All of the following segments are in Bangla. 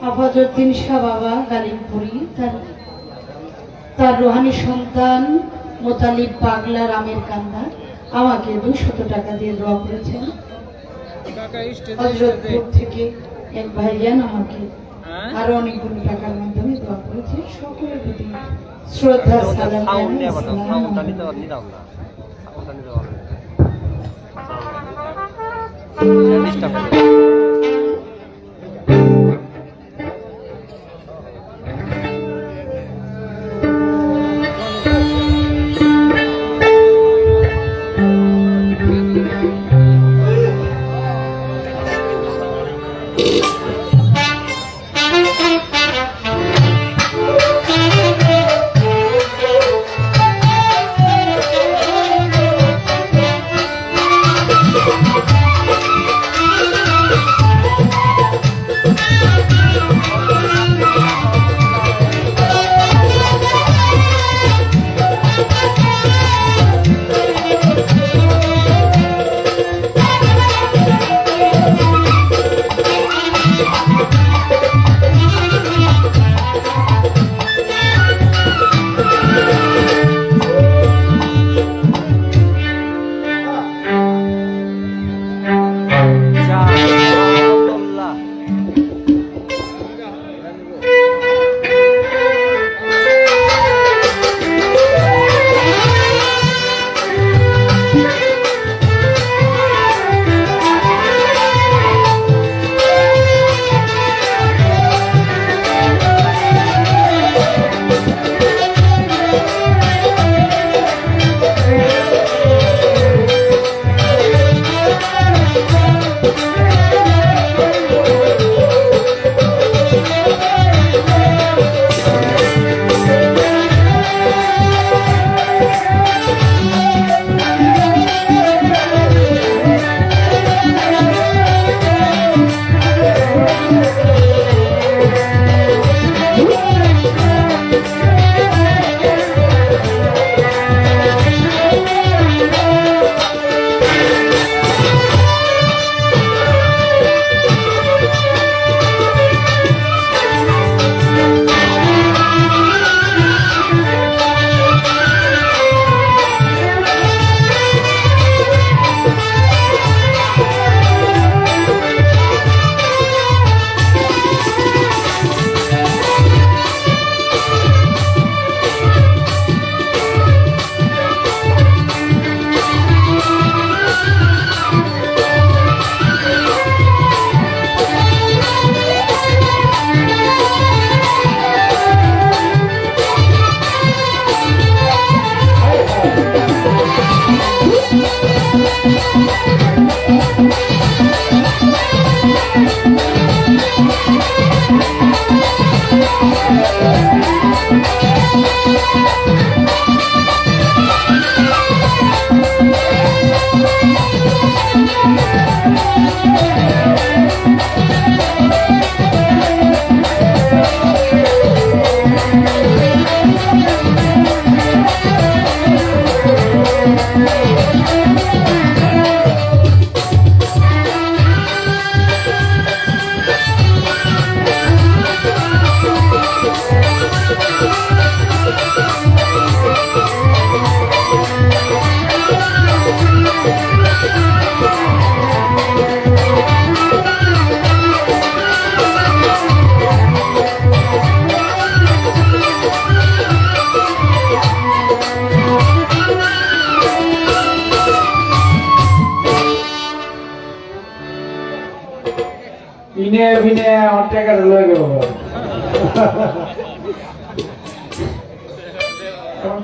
আফাজউদ্দিন শাহ বাবা গালিবপুরি তার রুহানি সন্তান মোতালিব পাগলা রামের কান্দা আমাকে 200 টাকা দিয়ে দোয়া করেছেন। হযরতপুর থেকে এক ভাইজান আমাকে আরো অনেকগুলো টাকার মাধ্যমে দোয়া করেছে। সকলের প্রতি শ্রদ্ধা সালাম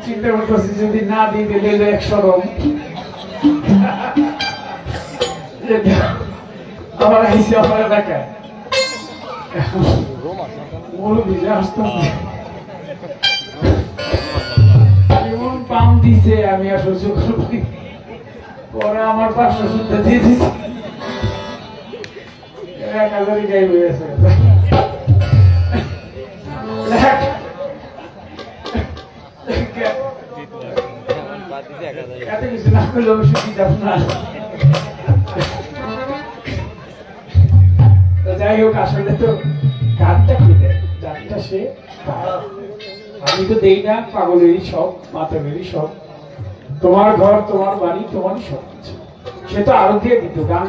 চিন্তা করতেছি যদি না দিই দিলে 100 আবার আইসি আমার এলাকায় এমন পাম দিছে আমি আর সহ্য করবি পরে আমার 500 সুদ্ধা দিয়ে দিছে 1000 গাই হয়েছে যাই হোক আসলে তো গানটা কে দেয়, গানটা সে গায়। আমি তো দেই না, পাগলেরই সব, মাতালেরই সব, তোমার ঘর তোমার বাড়ি তোমারই সব কিছু। সে তো আরো দিয়ে দিত গান।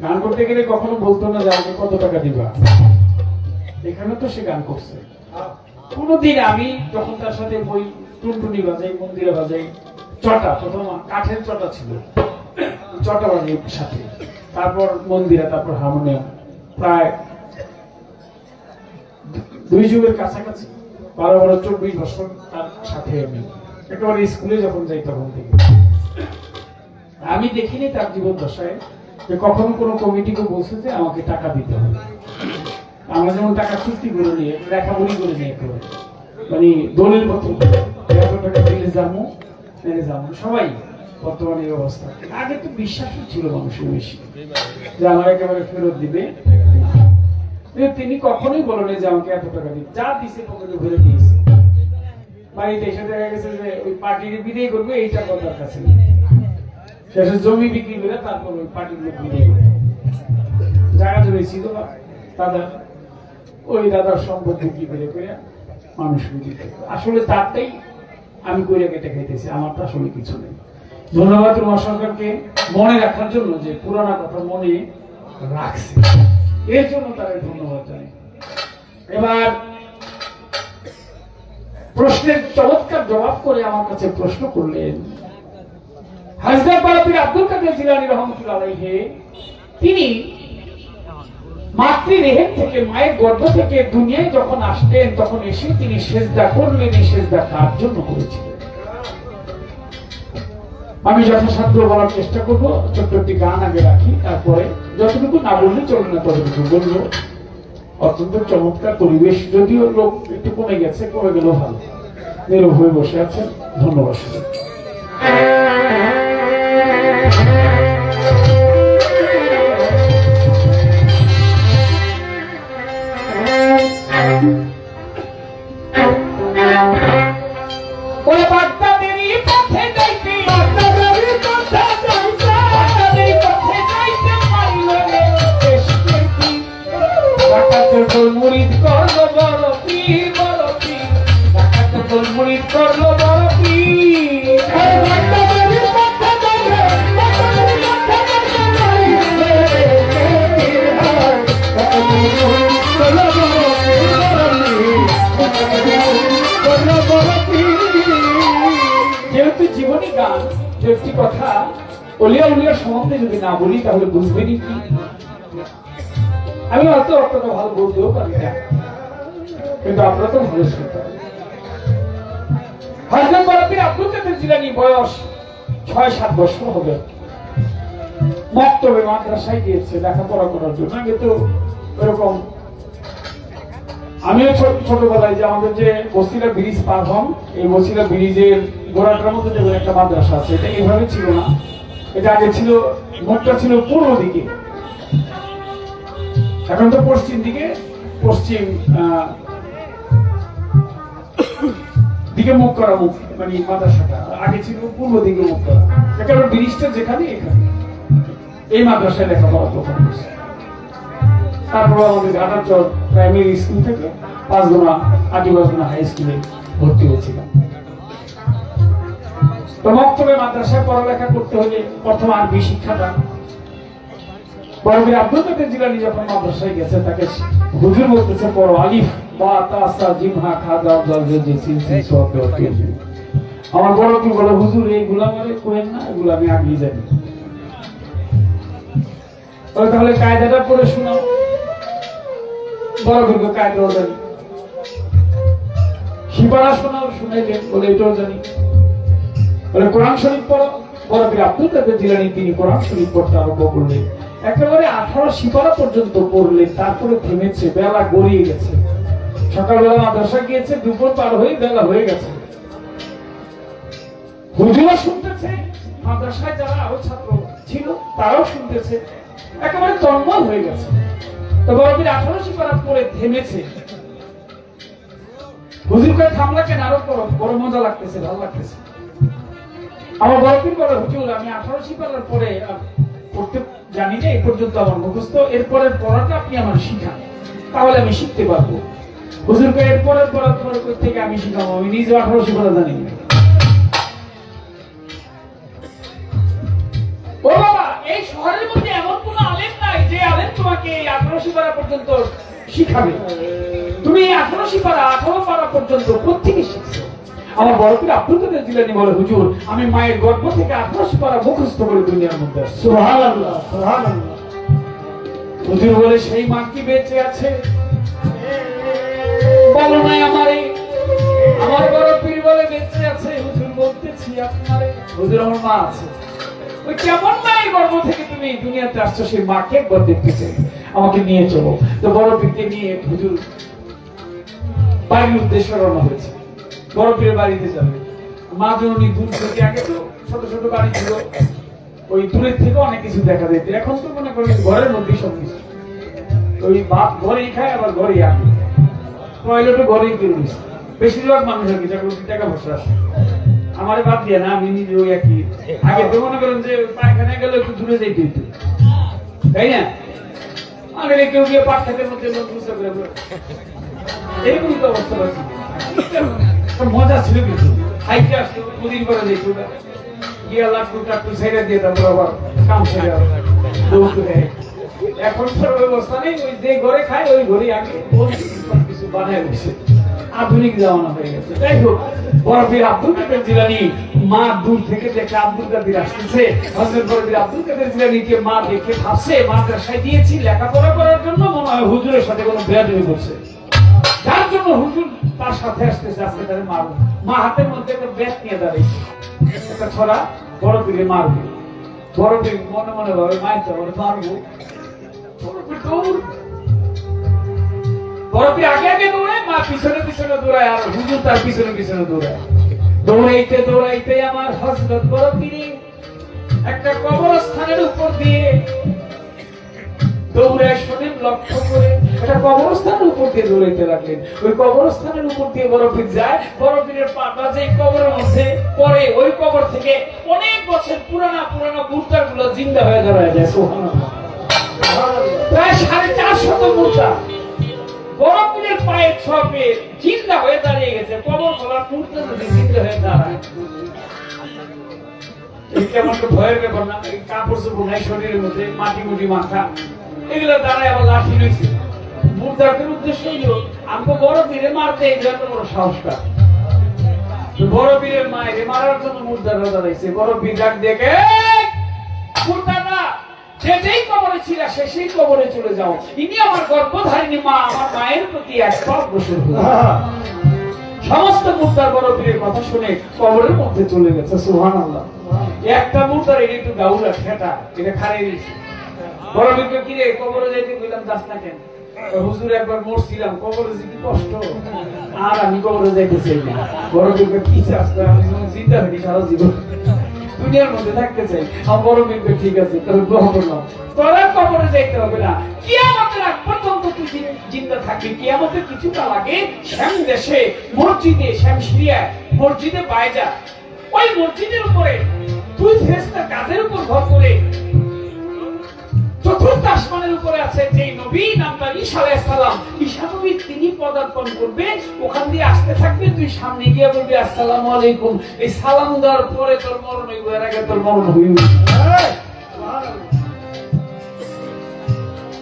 গান করতে গেলে কখনো বলতো না যে আমাকে কত টাকা দিবা। এখানে তো সে গান করছে। কোনদিন আমি যখন তার সাথে বই টুনটুনি বাজাই, মন্দিরে বাজাই, চটা, প্রথম কাঠের চটা ছিল, চটা বাজাই সাথে, তারপর মন্দিরে, তারপর হারমোনিয়াম, প্রায় 2 যুগের কাছাকাছি, 12-24 বছর তার সাথে আমি একেবারে স্কুলে যখন যাই তখন থেকে। আমি দেখিনি তার জীবন দশায় যে কখনো কোনো কমিটিকে বলছে যে আমাকে টাকা দিতে হবে। আমরা যেমন টাকা চুক্তি করে নিয়ে, লেখাপড়ি করে নিয়ে করে, মানে দলিল পত্র টাকা দিলে যাবো, সবাই বর্তমানে এই অবস্থা। আগে তো বিশ্বাসও ছিল মানুষের বেশি যে আমার একেবারে ফেরত দিবে। তিনি কখনোই বলেন যে আমাকে এত টাকা দিবে, যা দিছে পকেটে ভরে দিয়েছে। বাড়িতে এসে দেখা গেছে যে ওই পার্টির বিদায় করবে, এইটা কথার কাছে শেষে জমি বিক্রি করে তারপর ওই পার্টির লোক বিদায় করবে। জায়গা জমি ছিল দাদার সম্পদ বিক্রি করে মানুষ বিক্রি করে। আসলে তারটাই আমি কইরা কেটে খাইতেছি, আমার তো আসলে কিছু নেই। ধন্যবাদ রুমা সরকারকে মনে রাখার জন্য, যে পুরানা কথা মনে রাখছে, এর জন্য তাদের ধন্যবাদ জানাই। এবার প্রশ্নের চমৎকার জবাব করে আমার কাছে প্রশ্ন করলেন হায়দ্রাবাদ আব্দুল কাদের জিলানী রহমতুল্লাহ আলাইহি। তিনি মাতৃরেহেম থেকে, মায়ের গর্ভ থেকে দুনিয়ায় যখন আসলেন, তখন এসে তিনি সেজদা করলেন। এই সেজদা কার জন্য করেছিলেন? আমি যথাসাধ্য বলার চেষ্টা করবো। ছোট্ট একটি গান আগে রাখি, তারপরে যতটুকু না বললে চলবে না ততটুকু বলবো। অত্যন্ত চমৎকার পরিবেশ, যদিও লোক একটু কমে গেছে, কমে গেলেও ভালো। নীরব হয়ে বসে আছেন, ধন্যবাদ। মুরিদ করলো বড় পীর, বড় পীর, মুরিদ করলো বড় পীর। যেহেতু জীবনী গান, একটি কথা অলিয়া উলিয়ার সম্বন্ধে যদি না বলি তাহলে বুঝবেনি কি। আমি হয়তো অতটা ভালো বলতেও পারি না, কিন্তু আপনারা তো ভালো শুনতে। হযরত পীর আব্দুল কাদের জিলানী বয়স 6-7 বছর হবে। মক্তবে মাদ্রাসায় গিয়েছে লেখাপড়া করার জন্য। আগে তো এরকম, আমিও ছোটবেলায় যে আমাদের যে বসিলা ব্রিজ পার হন, এই বসিলা ব্রিজের গোড়াটার মধ্যে যে একটা মাদ্রাসা আছে, এটা এইভাবে ছিল না। এটা আগে ছিল, মুখটা ছিল পূর্ব দিকে, এখন তো পশ্চিম দিকে, পশ্চিম দিকে মুখ করা, মুখ মানে মাদ্রাসাটা আগে ছিল পূর্ব দিকে মুখ করা। একেবারে ব্রিজটা যেখানে, এখানে এই মাদ্রাসায় লেখাপড়া প্রথম হয়েছে। তারপর আমাদের ঘাটারচর প্রাইমারি স্কুল থেকে 5 হাই স্কুলে ভর্তি হয়েছিলাম। তো মক্তবে মাদ্রাসায় পড়ালেখা করতে হলে প্রথম আরবি শিক্ষাটা। পীর আব্দুল কাদের জিলানী যখন মাদ্রাসায় গেছে, তাকে হুজুর বলতেছে পড়ো আলিফ বা তা সা জিম হা খা দাল দাল জি সিন সিন সদ দত। আমার বড় কি বলে, হুজুর এইগুলা মানে কোয়েন না, এগুলো আমি আগে জানি। তাহলে কায়দাটা পড়ে শোনাও। বড় কি কায়দাও জানি, শিবারা শোনাও, শুনাইলেন, বলে এটাও জানি। বলে কোরআন শরীফ পড়ো। বড় পীর আব্দুল কাদের জিলানী তিনি কোরআন শরীফ পড়তে আরম্ভ করলেন। একেবারে 18 শিপারা পর্যন্ত পড়লেন, তারপরে থেমেছে। বেলা গড়িয়ে গেছে, সকালবেলা মাদ্রাসা গিয়েছে, দুপুর পার হয়ে বেলা হয়ে গেছে। হুজুরও শুনতেছে, মাদ্রাসায় যারা আরো ছাত্র ছিল তারাও শুনতেছে, একেবারে তন্ময় হয়ে গেছে। তো বড় পীর 18 শিপারা পড়ে থেমেছে। হুজুরকে থামলা কেন, আরো পড়ো, বড় মজা লাগতেছে, ভালো লাগতেছে। আমার বড় পীর বলে, হুজুর আমি 18 শিপারার পরে পড়তে জানি না, এই পর্যন্ত আমার মুখস্থ, এরপরের পড়াটা আপনি আমার শিখান। তাহলে আমি শিখতে পারবো। হুজুরকে এর পরের পরে কই থেকে আমি শিখাবো? আমি নিজে 1800 পড়া জানি না। ও বাবা, এই শহরের মধ্যে এমন কোন আলেম নাই যে আলেম তোমাকে 1800 পারা পর্যন্ত শিখাবে। তুমি 1800 পারা 18 পারা পর্যন্ত কোত্থেকে শিখছো? আমার বড় পীর আব্দুল কাদের জিলানী বলে, হুজুর আমি মায়ের গর্ভ থেকে 1800 পারা মুখস্থ করে দুনিয়ার মধ্যে আসছি। সুবহানাল্লাহ, সুবহানাল্লাহ। হুজুর বলে, সেই মা কি বেঁচে আছে? বলো নাই আমারে। আমার বড় পীর বলে বেঁচে আছে। হুজুর বলতেছি আপনারে, হুজুর আমার মা আছে। ওই কেমন মায়ের গর্ভ থেকে তুমি দুনিয়াতে আসছো, সেই মাকে একবার দেখতে চাই, আমাকে নিয়ে চলো। তো বড় পীরকে নিয়ে হুজুর বাড়ির উদ্দেশ্যে রওনা হয়েছে। বড় পীরের বাড়িতে যাবে। মা জননী দূর থেকে, আগে তো ছোট ছোট বাড়ি ছিল, ওই দূরের থেকে অনেক কিছু দেখা যেত। এখন তো মনে করেন ঘরের মধ্যেই সব কিছু। ওই বাপ ঘরেই খায়, আবার ঘরেই আগে টয়লেটও ঘরেই করে দিচ্ছে বেশিরভাগ মানুষের কিছু টাকা পয়সা আছে। আমার বাদ দিয়ে না, আমি নিজে ওই একই। আগে তো মনে করেন যে পায়খানায় গেলে একটু দূরে যাইতে হইতো, তাই না? আগে কেউ গিয়ে পাটখাতের মধ্যে লোক বুঝতে করে এরকমই তো অবস্থা হয়েছে। মজা ছিল কিন্তু হাইটে আসতো, দুদিন করে যেত গিয়া লাট্টু টাট্টু ছেড়ে দিয়ে তারপর আবার কাম ছেড়ে এখন তো ব্যবস্থা নেই। ওই যে ঘরে খায় ওই ঘরে আগে কিছু বানায় দিচ্ছে, আধুনিক জামানা হয়ে গেছে। যাই হোক, বড় পীর আব্দুল কাদের জিলানী মা দূর থেকে দেখে আব্দুল কাদের আসতেছে। হযরত বড় পীর আব্দুল কাদের জিলানীকে মা দেখে ভাবছে মাদ্রাসায় দিয়েছি লেখাপড়া করার জন্য, মনে হয় হুজুরের সাথে কোনো বেয়াদবি করছে, যার জন্য হুজুর তার সাথে আসতেছে। আজকে তাদের মারব। মা হাতের মধ্যে একটা ব্যাট নিয়ে দাঁড়িয়েছে, একটা ছড়া। বড় পীরে মারবে। বড় পীর মনে মনে ভাবে মায়ের তো মারবো। বড় পীর আগে আগে দৌড়ায়, মা পিছনে পিছনে দৌড়ায়, আর হুজুর তার পিছনে পিছনে দৌড়ায়। দৌড়াইতে দৌড়াইতে আমার হযরত বড় পীরে একটা কবরস্থানের উপর দিয়ে দৌড়ায়, শোনেন লক্ষ্য করে, একটা কবরস্থানের উপর দিয়ে দৌড়াইতে লাগলেন। ওই কবরস্থানের উপর দিয়ে বড় পীর যায়। বড় পীরের পাটা যে কবরের মধ্যে পড়ে, ওই কবর থেকে অনেক বছর পুরানা পুরানা মুর্দার গুলো জিন্দা হয়ে দাঁড়ায় যায়। সুবহানাল্লাহ। প্রায় 450 মুর্দা বড় পীরের পায়ের ছোপে জিন্দা হয়ে দাঁড়িয়ে গেছে। কবর খোলার মুর্দা যদি জিন্দা হয়ে দাঁড়ায়, এই কেমন একটা ভয়ের ব্যাপার না? কাপড় চোপড় নাই শরীরের মধ্যে, মাটি মুটি মাথা, এগুলো দাঁড়ায় আবার লাঠি রয়েছে। মুর্দাকের উদ্দেশ্য হইল আমাকে বড় পীরে মারতে, এই জন্য বড় সাহসকার। বড় পীরের মায়ের মারার জন্য মুর্দারা দাঁড়াইছে। বড় পীর ডাক দেখে, মুর্দারা যে যেই কবরে ছিল সে সেই কবরে চলে যাও। ইনি আমার গর্ভধারিণী মা, আমার মায়ের প্রতি একবার বসে সমস্ত মুর্দার বড় পীরের কথা শুনে কবরের মধ্যে চলে গেছে। সুবহানাল্লাহ। একটা মুর্দার এটা একটু গাউলা ঠেটা, এটা খারে দিয়েছে। বড় পীরকে কি রে কবরে যাইতে কইলাম, যাস না কেন? হুজুর একবার মরছিলাম, কবরে যে কি কষ্ট, আর আমি কবরে যাইতে চাই না। বড় পীরকে কি চাস? আমি জিন্দা থাকি সারা জীবন, দুনিয়ার মধ্যে থাকতে চাই। আমার বড় পীরকে ঠিক আছে, তবে গ্রহণ করলাম, তোরা কবরে যাইতে হবে না। কিয়ামতের আগ পর্যন্ত তুই জিন্দা থাকবি। কিয়ামতের কিছুটা লাগে শ্যাম দেশে মসজিদে, শ্যাম সিরিয়ায় মসজিদে বাইজা, ওই মসজিদের উপরে তুই ফেরেশতার কাজের উপর ভর করে চতুর্থ আসমানের উপরে আছে যে নবী, নামটা ঈসা আলাইহিস সালাম। ঈসা নবী তিনি পদার্পণ করবে, ওখান দিয়ে আসতে থাকবে, তুই সামনে গিয়ে বলবি আসসালামু আলাইকুম। এই সালাম দেওয়ার পরে তোর মরণ হইব, এর আগে তোর মরণ হইব।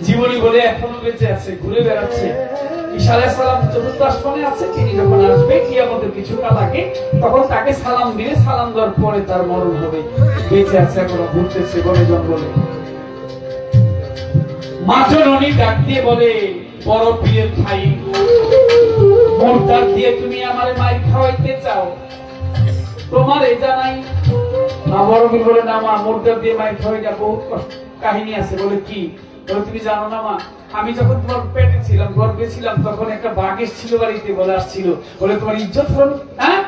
জীবনী বলে এখনো বেঁচে আছে, ঘুরে বেড়াচ্ছে। ঈসা আলাইহিস সালাম চতুর্থ আসমানে আছে, তিনি যখন আসবে কিয়ামতের কিছুটা লাগে, তখন তাকে সালাম দিলে, সালাম দেওয়ার পরে তার মরণ হবে। বেঁচে আছে, এখনো ঘুরতেছে বনে জঙ্গলে। মা জননী ডাক দিয়ে বলে, বড় পীরের ভাই, মুর্দার দিয়ে তুমি আমারে মাইর খাওয়াইতে চাও, তোমার এই জানাই? মা বড় পীর বলে, না মা, মুর্দার দিয়ে মাইর খাওয়াইটা বহুত কষ্ট, কাহিনী আছে। বলে কি? বলে তুমি জানো না মা, আমি যখন তোমার পেটে ছিলাম, গর্ভে ছিলাম, তখন একটা বাঘ এসেছিল বাড়িতে, বলে আসছিল, বলে তোমার ইজ্জত হল, হ্যাঁ?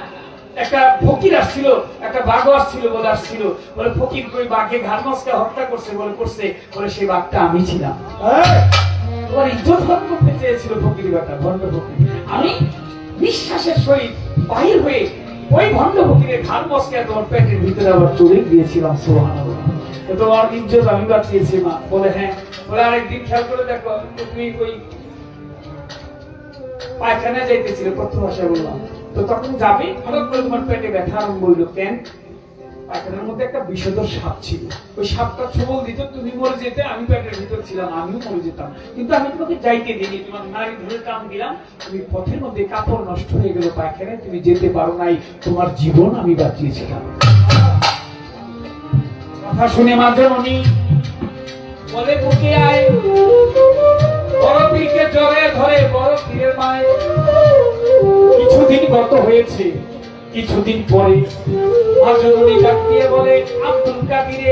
একটা ফকির আসছিল, একটা বাঘও আসছিল, বলে আসছিল, বলে ফকির কই বাঘে ঘাড় মচকে হত্যা করছে, বলে করছে, বলে সেই বাঘটা আমি ছিলাম। তোমার ইজ্জত হরণ করতে চেয়েছিল ফকির বেটা, ভণ্ড ফকির। আমি বিশ্বাসের সহিত বাহির হয়ে ওই ভণ্ড ফকিরের ঘাড় মচকে তোমার পেটের ভিতরে আবার চড়ে দিয়েছিলাম। সুবহানাল্লাহ। তোমার ইজ্জত আমি বাঁচিয়েছি মা। বলে হ্যাঁ। বলে আরেকদিন খেয়াল করে দেখো, তুমি ওই পায়খানা যাইতেছিল, প্রথম ভাষায় বললাম। তো তখন যাবি, হঠাৎ করে তোমার পেটে ব্যথা আরম্ভ হইল। কেন? পায়খানার মধ্যে একটা বিষধর সাপ ছিল। ওই সাপটা ছবল দিত, তুমি মরে যেতে, আমি পেটের ভিতর ছিলাম, আমিও মরে যেতাম। কিন্তু আমি তোমাকে যাইতে দিইনি, তোমার নারী ধরে টান দিলাম, তুমি পথের মধ্যে কাপড় নষ্ট হয়ে গেল পায়খানায়, তুমি যেতে পারো নাই, তোমার জীবন আমি বাঁচিয়েছিলাম। কথা শুনে মাঝে বলে বুকে আয়, বড় পীরকে জড়ে ধরে বড় পীরের মায়। কিছুদিন গত হয়েছে, কিছুদিন পরে মাজননী ডাক দিয়ে বলে, আব্দুল কাদিরে,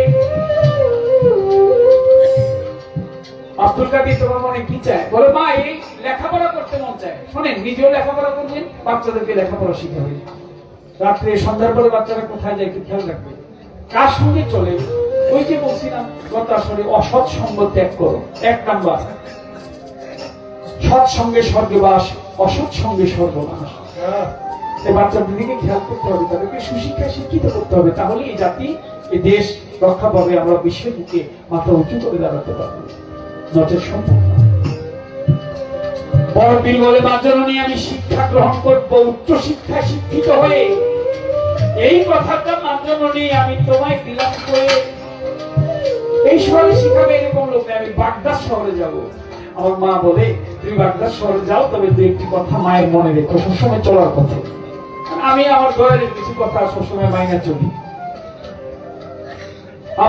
আব্দুল কাদির তোমার মনে কি চায়? বলে মা, এই লেখাপড়া করতে মন চায়। শোনেন, নিজেও লেখাপড়া করবেন, বাচ্চাদেরকে লেখাপড়া শিখাবেন। রাত্রে সন্ধ্যার পরে বাচ্চারা কোথায় যায় একটু খেয়াল রাখবে, কার সঙ্গে চলে। ওই যে বলছিলাম গত আসলে অসৎ সঙ্গ ত্যাগ করো। 1 নাম্বার, সৎ সঙ্গে স্বর্গবাস, অসৎ সঙ্গে সর্বনাশ। এই বাচ্চাদের দিকে খেয়াল করতে হবে, তাদেরকে সুশিক্ষায় শিক্ষিত করতে হবে, তাহলে এই জাতি, এই দেশ রক্ষা পাবে, আমরা বিশ্বের বুকে মাথা উঁচু করে দাঁড়াতে পারবো, নচেত সম্ভব না। বড় পীর বলে, মাজননী আমি শিক্ষা গ্রহণ করবো, উচ্চ শিক্ষায় শিক্ষিত হয়ে। এই কথাটা মাজননী আমি তোমায় দিলাম করে। এই শহরে শিখাবে এরকম লোক নেই, আমি বাগদাদ শহরে যাব। আমার মা বলে, তুমি বাগদাদ শহরে যাও, তবে দু একটি কথা মায়ের মনে রেখো, সবসময় চলার পথে। আমি আমার ঘরের কিছু কথা সবসময় মাইনা চলি।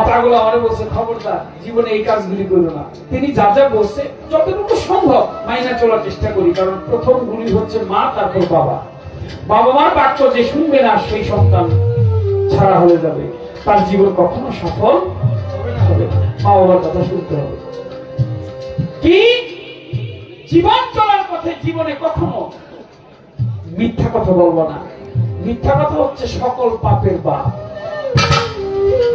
পাগল আমারে বলছে, খবরদার জীবনে এই কাজগুলি করো না। তিনি যা যা বলছে যতটুকু সম্ভব মাইনা চলার চেষ্টা করি, কারণ প্রথম গুলি হচ্ছে মা, তারপর বাবা। বাবা মার বাক্য যে শুনবে না, সেই সন্তান ছাড়া হয়ে যাবে, তার জীবন কখনো সফল হবে না। মা বাবার কথা শুনতে হবে। কি জীবন চলার পথে জীবনে কখনো মিথ্যা কথা বলবো না। মিথ্যা কথা হচ্ছে সকল পাপের বাপ।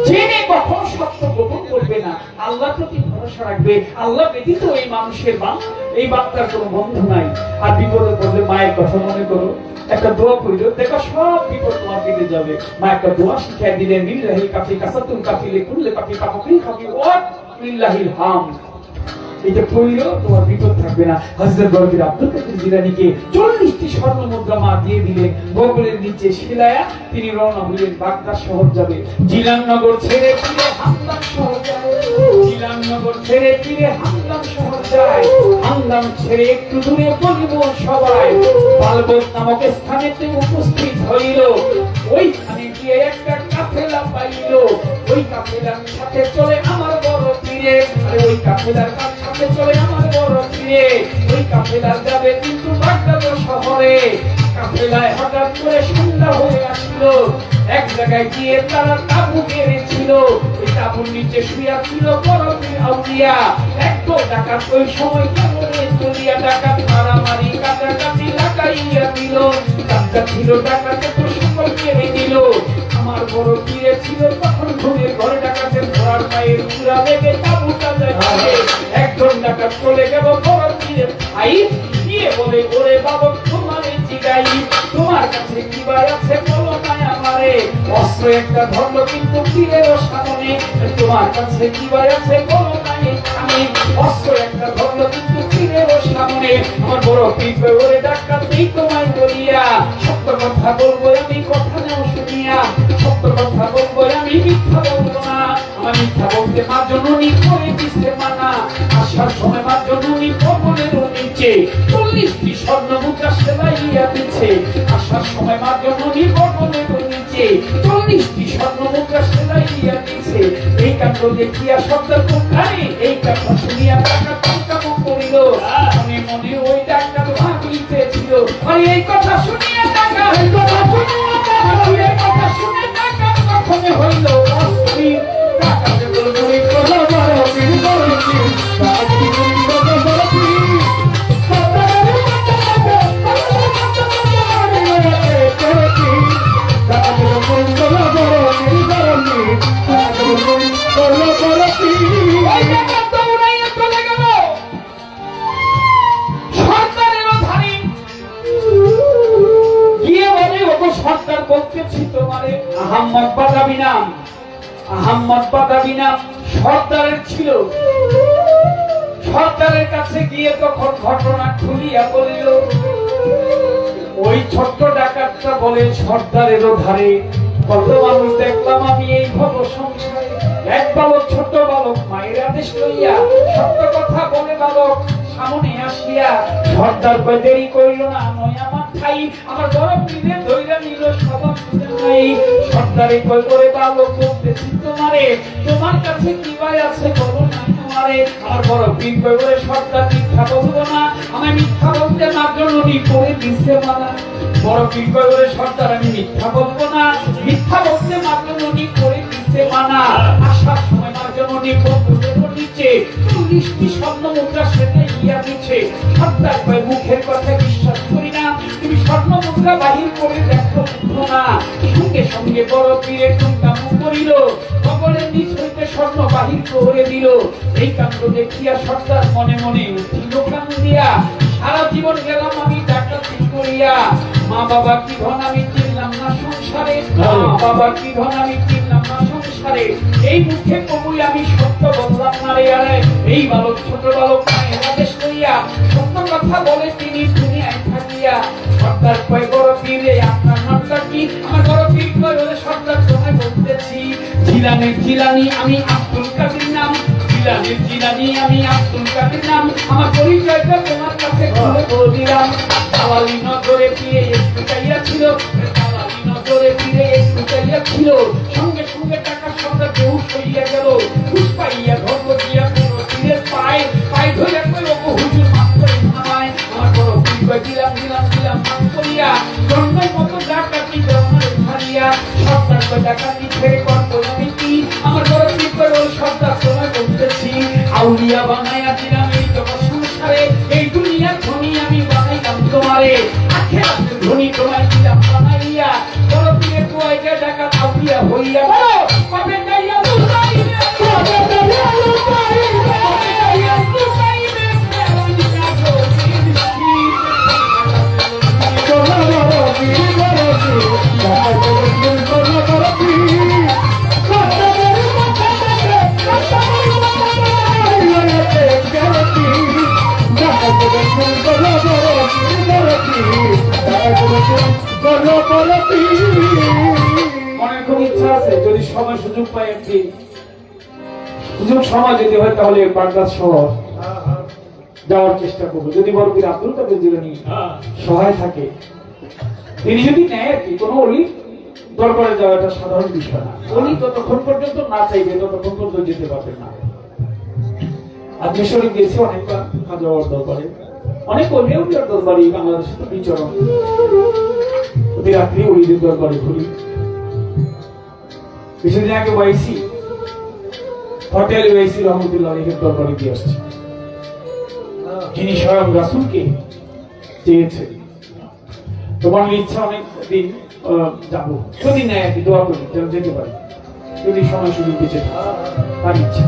জেনে কখনো সত্য গোপন করবে না। আল্লাহর প্রতি ভরসা রাখবে। আল্লাহ ব্যতীত এই মানুষের এই বার্তার কোনো বন্ধু নাই। আর বিপদে পড়লে মায়ের কথা মনে করো, একটা দোয়া করিল, দেখো সব বিপদ তোমার কেটে যাবে। মা একটা দোয়া শিখিয়ে দিলেন, লিল্লাহিল কাফি কাসাতুল কাফি লিকুল্লি কাফি কাফি কাফি ওয়া লিল্লাহিল হাম। এটা পড়লেও তোমার বিপদ থাকবে না। হযরত বরকির আব্দুল কাদের জিলানীকে 40টি স্বর্ণ মুদ্রা মা দিয়ে দিলেন, বগলের নিচে শিলায়া তিনি রওনা হলেন, বাগদাদ শহর যাবে। জিলাননগর ছেড়ে ফিরে হামদাম শহর যায়, জিলাননগর ছেড়ে ফিরে হামদাম শহর যায়। হামদাম ছেড়ে একটু দূরে বলিব সবাই, বালবত নামক স্থানেতে উপস্থিত হইল। ওইখানে গিয়ে একটা কাফেলা পাইল, ওই কাফেলার সাথে চলে আমার বড় পীরে। ওই কাফেলার সাথে চলে আমার বড় পীরে। ওই কাফেলার যাবে কিন্তু বাগদাদ শহরে। কাফেলায় হঠাৎ করে সন্ধ্যা হয়ে আসলো। এক জায়গায় গিয়ে তারা তাবু গেড়েছিল। ওই তাবুর নিচে শুয়ে ছিল বড় পীর আউলিয়া। একদম ডাকাত ওই সময় কেমনে চলিয়া, ডাকাত মারামারি কাটাকাটি লাগাইয়া দিল। ডাক্তার ছিল ডাকাতে তো সকল কেড়ে দিল। আমার বড় পীরে ছিল তখন ঘুমের ঘরে, ডাকাতের ঘোড়ার পায়ের চূড়া লেগে তাবুটা যায়। একজন ডাকাত চলে গেল বড় পীরের ভাই গিয়ে বলে, ওরে বাবা তোমার জিগাই, তোমার কাছে কি ভাই আছে বলো না আমারে। অস্ত্র একটা ধরল কিন্তু পীরেরও সামনে, তোমার কাছে কি ভাই আছে বলো না আমি। অস্ত্র একটা ধরল কিন্তু পীরেরও সামনে। আমার বড় পীর ওরে ডাকাত এই তোমায় বলিয়া, সত্য কথা বলবো আমি, কথা নাও শুনিয়া। সত্য কথা বলবো আমি, মিথ্যা বলবো না। আমার মিথ্যা বলতে মা জননী করে দিছে মানা। আসার সময় মা জননী বগলের নিচে 40টি স্বর্ণ মুদ্রা সেলাইয়া দিচ্ছে। আসার সময় মা জননী বগলের নিচে 40টি স্বর্ণ মুদ্রা সেলাইয়া দিচ্ছে। এই কাণ্ড দেখিয়া সর্দার কোথায়, এই কাণ্ড শুনিয়া টাকা কাম করিল। মনে মনে ওই ডাক্তার ভাবিতেছিল, এই কথা শুনিয়া টাকা হইল, এই কথা শুনে টাকা কখনো হইল অস্থির। টাকা যেগুলো বলি কথা বড় পীর বলছি, সরকার বলতেছি তোমারে আহম্মদ বাদাবি নাম, আহম্মদ বাদাবি নাম সর্দারের ছিল। সর্দারের কাছে গিয়ে তখন ঘটনা খুলিয়া বলিল, ওই ছোট্ট ডাকাতটা বলে সর্দারেরও ধারে কত মানুষ দেখলাম আমি এই ভব সংসারে। এক বালক ছোট বালক মায়ের আদেশ লইয়া সত্য কথা বলে বালক সামনে আসিয়া সর্দার কয় দেরি করিল না নয় আমার ঠাই আমার বড় পীরে ধইরা নিল সবার নাই। সর্দারে কয় করে বালক বলতেছি তোমারে তোমার কাছে কি ভাই আছে বলো না তোমারে। আমার বড় পীর কয় করে সর্দার মিথ্যা বলবো না আমায় মিথ্যা বলতে মাত্র নদী করে দিচ্ছে মানা। বড় পীর কয় করে সর্দার আমি মিথ্যা বলবো না মিথ্যা বলতে মাত্র নদী করে দিচ্ছে মানা। আসার সময় মাত্র নদী বন্ধুদের নিচে 40টি স্বর্ণ মুদ্রা সেটা ইয়া দিচ্ছে। সর্দার কয় মুখের কথা বিশ্বাস করি না তুমি স্বর্ণ মুদ্রা বাহির করে দেখো না। সঙ্গে সঙ্গে বড় পীরের টুঙ্কা মুখ করিল কবলের নিচ হইতে স্বর্ণ বাহির করে দিল। এই কাণ্ড দেখিয়া সর্দার মনে মনে উঠিল কান দিয়া সারা জীবন গেলাম আমি ডাকাতি করিয়া। মা বাবা কি ধন আমি চিনলাম না সংসারে মা বাবা কি ধন আমি চিনলাম না সংসারে। এই মুখে কবুই আমি সত্য বললাম না রে আরে। এই বালক ছোট বালক মায়ের আদেশ লইয়া সত্য কথা বলে তিনি দুনিয়ায় থাকিয়া। সর্দার কয় বড় পীরে আপনার নামটা কি আমার বড় পীর কয় বলে সর্দার তোমায় বলতেছি জিলানের জিলানি আমি আব্দুল কাদের নাম জিলানের জিলানি আমি আব্দুল কাদের নাম আমার পরিচয়টা তোমার কাছে খুলে বলে দিলাম। দালালি নজরে ফিরে একটু চাইয়া ছিল দালালি নজরে ফিরে একটু চাইয়া ছিল সঙ্গে সঙ্গে টাকা সর্দার বেহুশ হইয়া গেল। খুশ পাইয়া ধর্ম দিয়া কোনো পীরের পায় পায় ধরিয়া কই ও হুজুর মাফ করে আমায়। আমার বড় পীর কয় দিলাম দিলাম দিলাম মাফ করিয়া জন্মের মতো ডাকাতি আমার ছাড়িয়া। সর্দার কয় ডাকাতি ছেড়ে কর আমি কি আমার বড় পীর কয় ওই সর্দার তোমায় বলতেছি আউলিয়া বানাইয়া দিলাম এই জগৎ সংসারে এই দুনিয়ার ধনী আমি বানাইলাম তোমারে। আখেরাতের ধনী তোমায় দিলাম বানাইয়া বড় পীরের কয়টা ডাকাত আউলিয়া হইয়া বলো কবে গাইয়া লুকাইবে কবে গাইয়া লুকাইবে কবে গাইয়া লুকাইবে মনের খুব ইচ্ছা আছে যদি সময় সুযোগ পাই একদিন সুযোগ সময় যদি হয় তাহলে বাগদাদ শহর যাওয়ার চেষ্টা করবো যদি বড় পীর আব্দুল কাদের জিলানী সহায় থাকে তিনি যদি নেয় আর কি কোনো অলি দরবারে যাওয়া এটা সাধারণ বিষয় না। অলি ততক্ষণ পর্যন্ত না চাইবে ততক্ষণ পর্যন্ত যেতে পারবে না। আজকে শরীর গেছে অনেকবার হাজার দরবারে অনেক অলিও দরবারে বাংলাদেশে তো বিচরণ প্রতি রাত্রি অলিদের দরবারে ঘুরি। কিছুদিন আগে ওয়াইসি হোটেল ওয়াইসি রহমতুল্লাহ আলাইহির দরবারে দিয়ে আসছে যিনি স্বয়ং রাসূলকে চেয়েছে। তোমার ইচ্ছা অনেক দিন যাবো যদি নেয় আর কি দোয়া করি যেন যেতে পারি যদি সময় সুযোগ বেঁচে তার ইচ্ছা।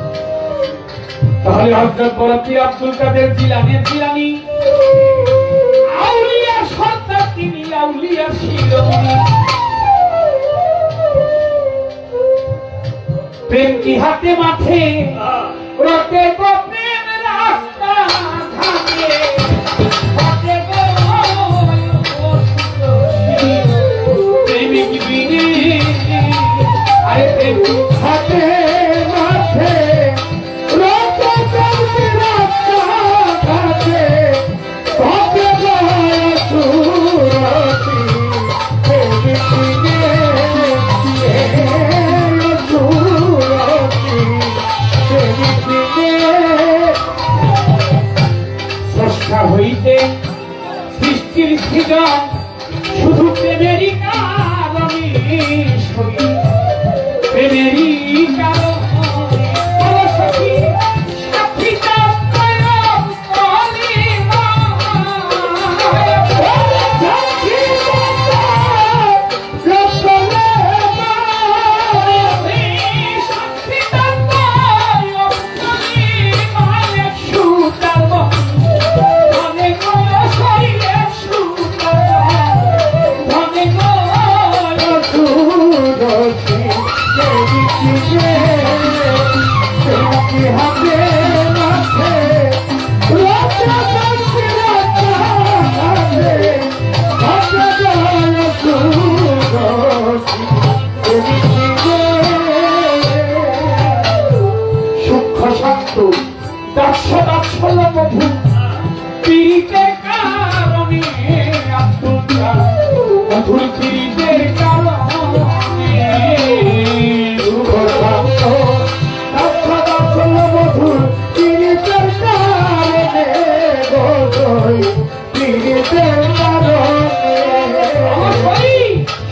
তাহলে হযরত বড় পীর আব্দুল কাদের জিলানী জিলানী আউলিয়া সর্দার তিনি আউলিয়া শিরোমণি। প্রেম কি হাতে মাঠে রতে গো প্রেম রাস্তা ঘাটে রতে গো প্রেমিক বিনে আরে প্রেম হাতে মাঠে রতে গো রাস্তা ঘাটে রতে গো সুরতি প্রেমিক বিনে হইতে সৃষ্টির সৃজন শুধু প্রেমেরই কারণে সই প্রেমেরই কারণে সখী সাথীটা প্রেম করি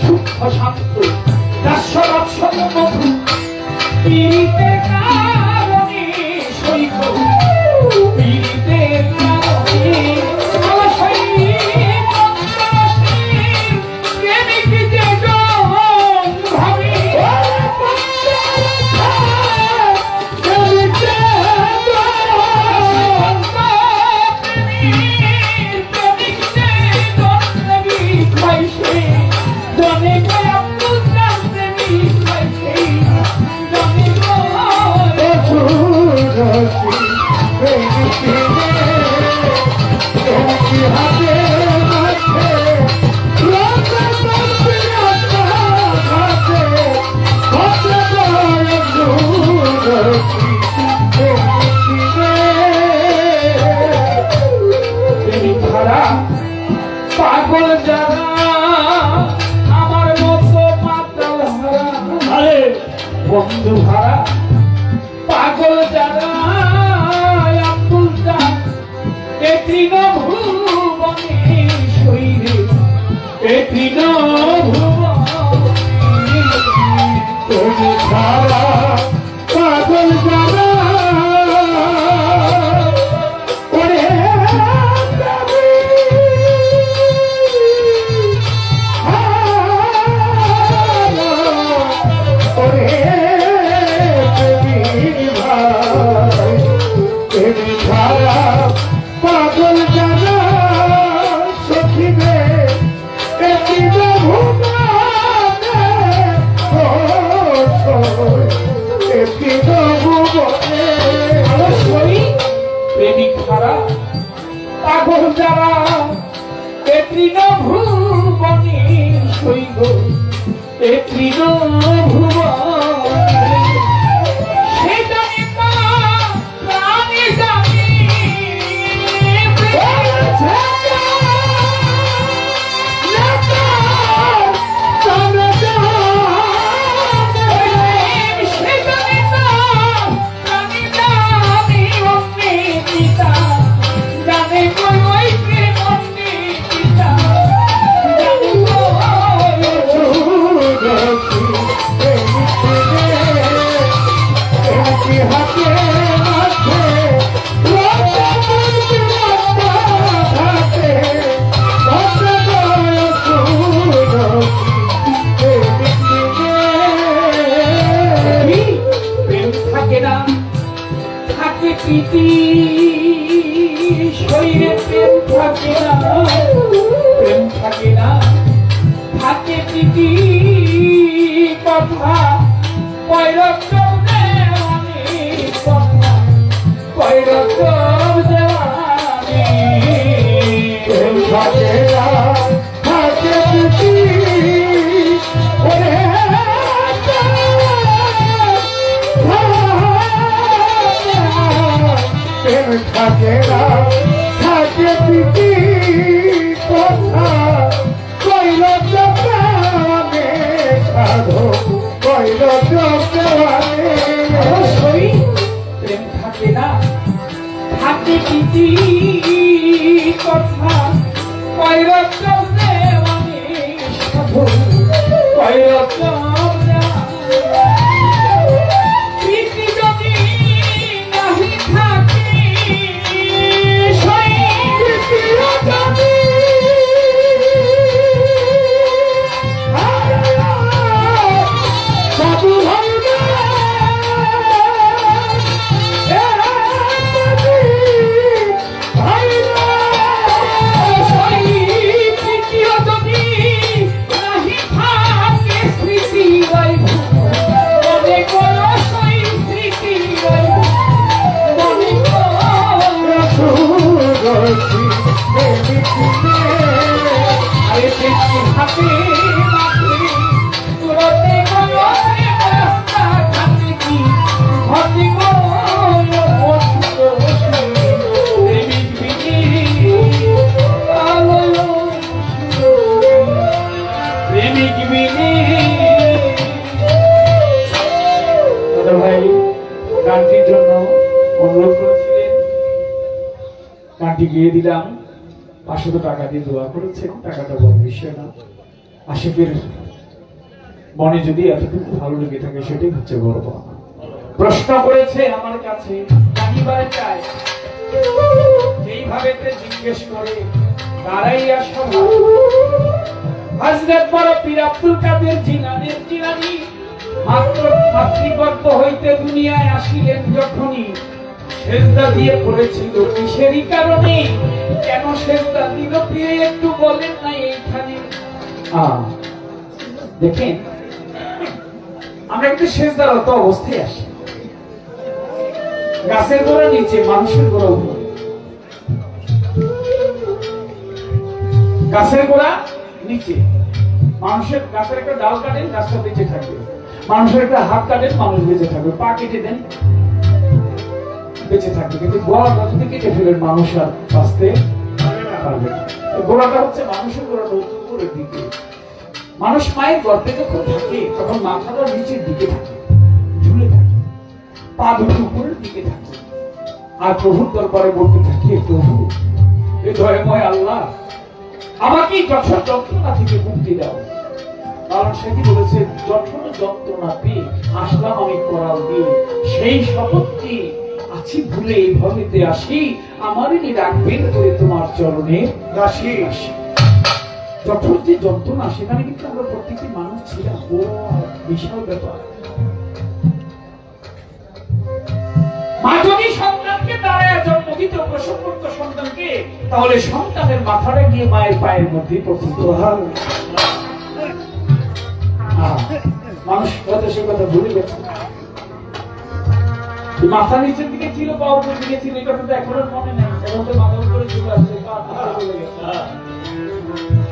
সূক্ষ্ম শান্ত রাস্য মধু পীড়িতের কারণে সৈক পীড়িতের কারণে আমার শরীর প্রেমিক যে ভাবি পাগল যারা আমার মতো মাতাল হারা বন্ধু হারা পাগল যারা আব্দুল চাঁদ এ তৃণভুবনে শৈরে এ তৃণভুবনে তুমি ছাড়া পাগল যারা পাগল জানা সখিবে একটি প্রেমিক হারা পাগল যারা এ তৃণভুবনে শৈব এ তৃণভুবনে প্রীতি শরীরে প্রেম থাকে না প্রেম থাকে না থাকে প্রীতি কথা কৈরকম দেওয়ানি কথা কৈরকম দেওয়ানি প্রেম থাকে না থাকে প্রীতি ওরে থাকে না থাকে প্রীতি কথা কইল জবানে সাধো কইল জবানে অবশ্যই প্রেম থাকে না থাকে প্রীতি কথা কইল জবানে সাধো কইল জবানে প্রীতি যদি নাহি থাকে গানটির জন্য অনুরোধ করেছিলেন, গানটি গিয়ে দিলাম। 500 টাকা দিয়ে দোয়া করেছেন, টাকাটা বড় বিষয় না। আশিকের মনে যদি এতটুকু ভালো লেগে থাকে সেটাই হচ্ছে বড় পাওনা। প্রশ্ন করেছে আমার কাছে, জানিবার চাই এইভাবে জিজ্ঞেস করে দাঁড়াইয়া সভা হযরত বড় পীর আব্দুল কাদের জিলানীর জিলানী মাত্র মাতৃগর্ভ হইতে দুনিয়ায় আসিলেন যখনই সেজদা দিয়ে পড়েছিল কিসেরই কারণে, কেন সেজদা দিল পীর একটু বলেন না এইখানে। দেখেন আমরা কিন্তু সেজদারত অবস্থায় আসি, গাছের গোড়া নিচে, মানুষের গোড়া উপরে। গাছের গোড়া নিচে, মানুষের গাছের একটা ডাল কাটেন, গাছটা বেঁচে থাকবে। মানুষের একটা হাত কাটেন, মানুষ বেঁচে থাকবে। পা কেটে দেন, বেঁচে থাকবে। কিন্তু গোড়াটা যদি কেটে ফেলেন, মানুষ আর বাঁচতে পারবে না। গোড়াটা হচ্ছে মানুষের গোড়াটা উপরের দিকে। মানুষ মায়ের গর্ভে যখন থাকে তখন মাথাটা নিচের দিকে থাকে, ঝুলে থাকে, পা দুটো উপরের দিকে থাকে, আর প্রভুর দরবারে বলতে থাকি, প্রভু এ দয়াময় আল্লাহ আমাকে যঠর যন্ত্রণা থেকে মুক্তি দাও। কারণ সেটি বলেছে, যঠর যন্ত্রণা পেয়ে আসলাম আমি করাল দিয়ে, সেই শপথটি আছি ভুলে এই ভূমিতে আসি, আমারই রাখবেন করে তোমার চরণে দাসী। যঠর যে যন্ত্রণা, সেখানে কিন্তু আমরা প্রত্যেকটি মানুষ ছিলাম। বিশাল ব্যাপার। মা যদি সন্তানকে দাঁড়ায় জন্ম দিত, প্রসব করত সন্তানকে, তাহলে সন্তানের মাথাটা গিয়ে মায়ের পায়ের মধ্যে পড়ত। মানুষ হয়তো সে কথা ভুলে গেছে। মাথা নিচের দিকে ছিল, পা উপরের দিকে ছিল, এটা কিন্তু এখন মনে নেই। এখন তো মাথা উপরে চলে আসছে, পা চলে গেছে।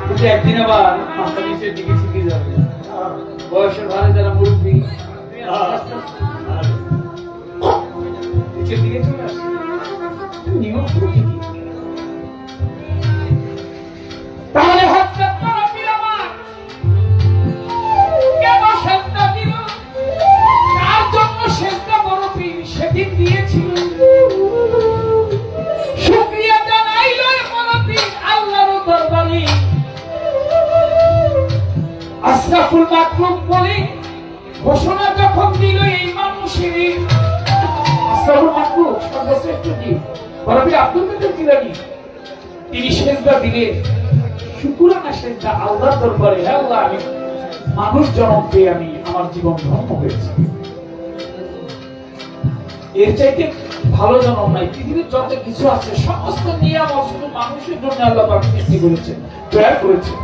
কিন্তু একদিন আবার মাথা নিচের দিকে শিখে যাবে। বয়সের ভারে যারা মুরব্বী নিচের দিকে চলে আসে, নিয়ম প্রকৃতি। তাহলে হযরত বড় পীর আমার কেন সেজদা দিল? কার জন্য সেজদা বড় পীর সেদিন দিয়েছিল? শুকরিয়া জানাইল বড় পীর আল্লাহর দরবারে। আশরাফুল মাখলুক বলে ঘোষণা যখন দিল এই মানুষের, আশরাফুল মাখলুক সর্বশ্রেষ্ঠ জীব বড় পীর আব্দুল কাদের জিলানী, তিনি সেজদা দিলেন শুকরানা সেজদা আল্লাহর দরবারে। হে আল্লাহ, আমি মানুষ জন্ম পেয়ে আমি আমার জীবন ধন্য হয়েছে, এর চাইতে ভালো জন্ম নাই। পৃথিবীর যত কিছু আছে সমস্ত নিয়ামত শুধু মানুষের জন্য আল্লাহ পাক সৃষ্টি করেছেন, তৈরি করেছেন।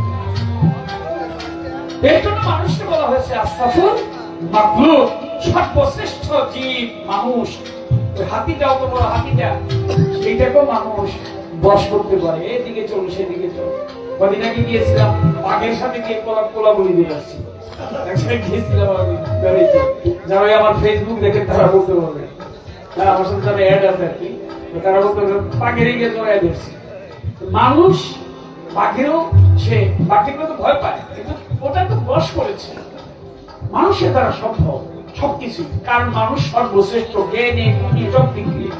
এর জন্য মানুষকে বলা হয়েছে আশরাফুল মাখলুক, সর্বশ্রেষ্ঠ জীব মানুষ। হাতিটাও তো বড়, হাতিটা সেইটাকেও মানুষ বশ করতে পারে, এদিকে চল সেদিকে চল। কদিন আগে গিয়েছিলাম, বাঘের সাথে গিয়ে কোলা বলি দিয়ে আসছি। গিয়েছিলাম আমি বেড়াইতে, যারা আমার ফেসবুক দেখে তারা বলতে পারবে, আমার সাথে যারা অ্যাড আছে আর কি, তারা বলতে পারবে বাঘের গিয়ে জড়াই দিচ্ছি। মানুষ বাঘেরও, সে বাঘেরও তো ভয় পায়, কিন্তু ওটা তো বশ করেছে। মানুষের দ্বারা সম্ভব সবকিছু, কারণ মানুষ সর্বশ্রেষ্ঠ জ্ঞানে গুণে সব দিক দিয়ে।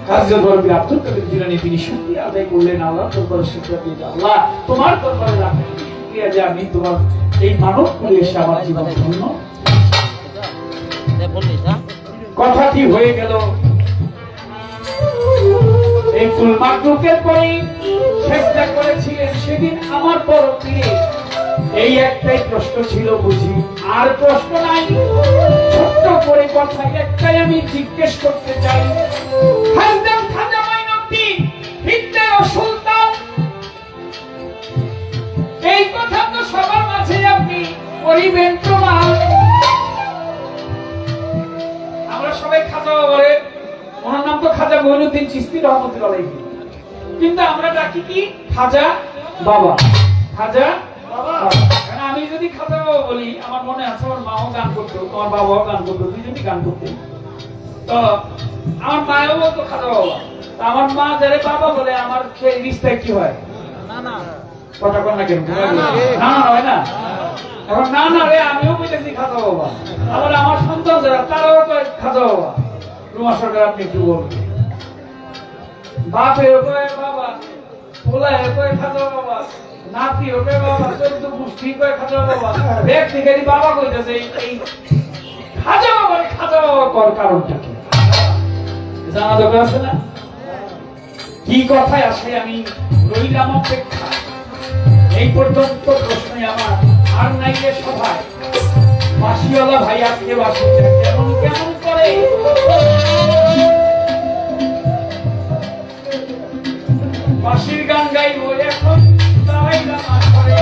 হযরত বড় পীর আব্দুল কাদের জিলানী তিনি শুকরিয়া আদায় করলেন আল্লাহর দরবারে। শুকরিয়া দিয়ে, আল্লাহ তোমার দরবারে রাখি শুকরিয়া যে আমি তোমার এই মানব কুলে এসে আমার জীবন ধন্য। কথাটি হয়ে গেল। এই কুল মাকলুকের পরে সেজদা করেছিলেন সেদিন আমার বড় পীর। এই একটাই প্রশ্ন ছিল, বুঝি আর প্রশ্ন নাই। ছোট্ট করে কথা একটাই আমি জিজ্ঞেস করতে চাই, হযরত খাজা মাইনুদ্দিন হিন্দে ও সুলতান, এই কথা তো সবার মাঝে আপনি করিবেন প্রমাণ। আমরা সবাই খাজা বলে, ওনার নাম তো খাজা মঈনুদ্দিন চিশতি রহমতুল্লাহ আলাইহি, কিন্তু আমরা ডাকি কি খাজা বাবা। খাজা বাবা, আমি যদি খাজা বাবা বলি, আমার মনে আছে আমার মাও গান করতো, তোমার বাবাও গান করতো, দুজনই গান করতেন। তো আমার মাও বলতো খাজা বাবা, আমার মা যারা বাবা বলে আমার সেই রিস্তায় কি হয়? কথা কন না কেন? না হয় না। এখন না রে, আমিও বলেছি খাজা বাবা, আবার আমার সন্তান যারা তারাও কয় খাজা বাবা। রুমা সরকার আপনি একটু বলবেন, বাপেও কয় বাবা, পোলা কয় খাজা বাবা, নাতি ওকে বাবা, চোদ্দ গোষ্ঠী কয় খাজা বাবা, ব্যক্তি গাড়ি বাবা কইতেছে এই খাজা বাবা কর কারণটা কি জানা দরকার আছে না? কি কথায় আসে আমি রইলাম অপেক্ষা। এই পর্যন্ত প্রশ্নে আমার আর নাইলে সভায় বাসিওয়ালা ভাই আজকে বাসি কেমন কেমন করে বাসির গান গাইব এখন দাঁড়াইলাম আসরে।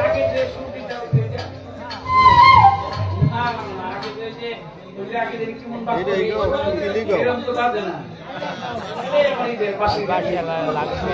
আগে যে সুবিধা হইতে যা না না আগে যে ওই যে আগে দেখি কেমন বাপ এরকম তো বাজে না। এই বাসির গান লাগছে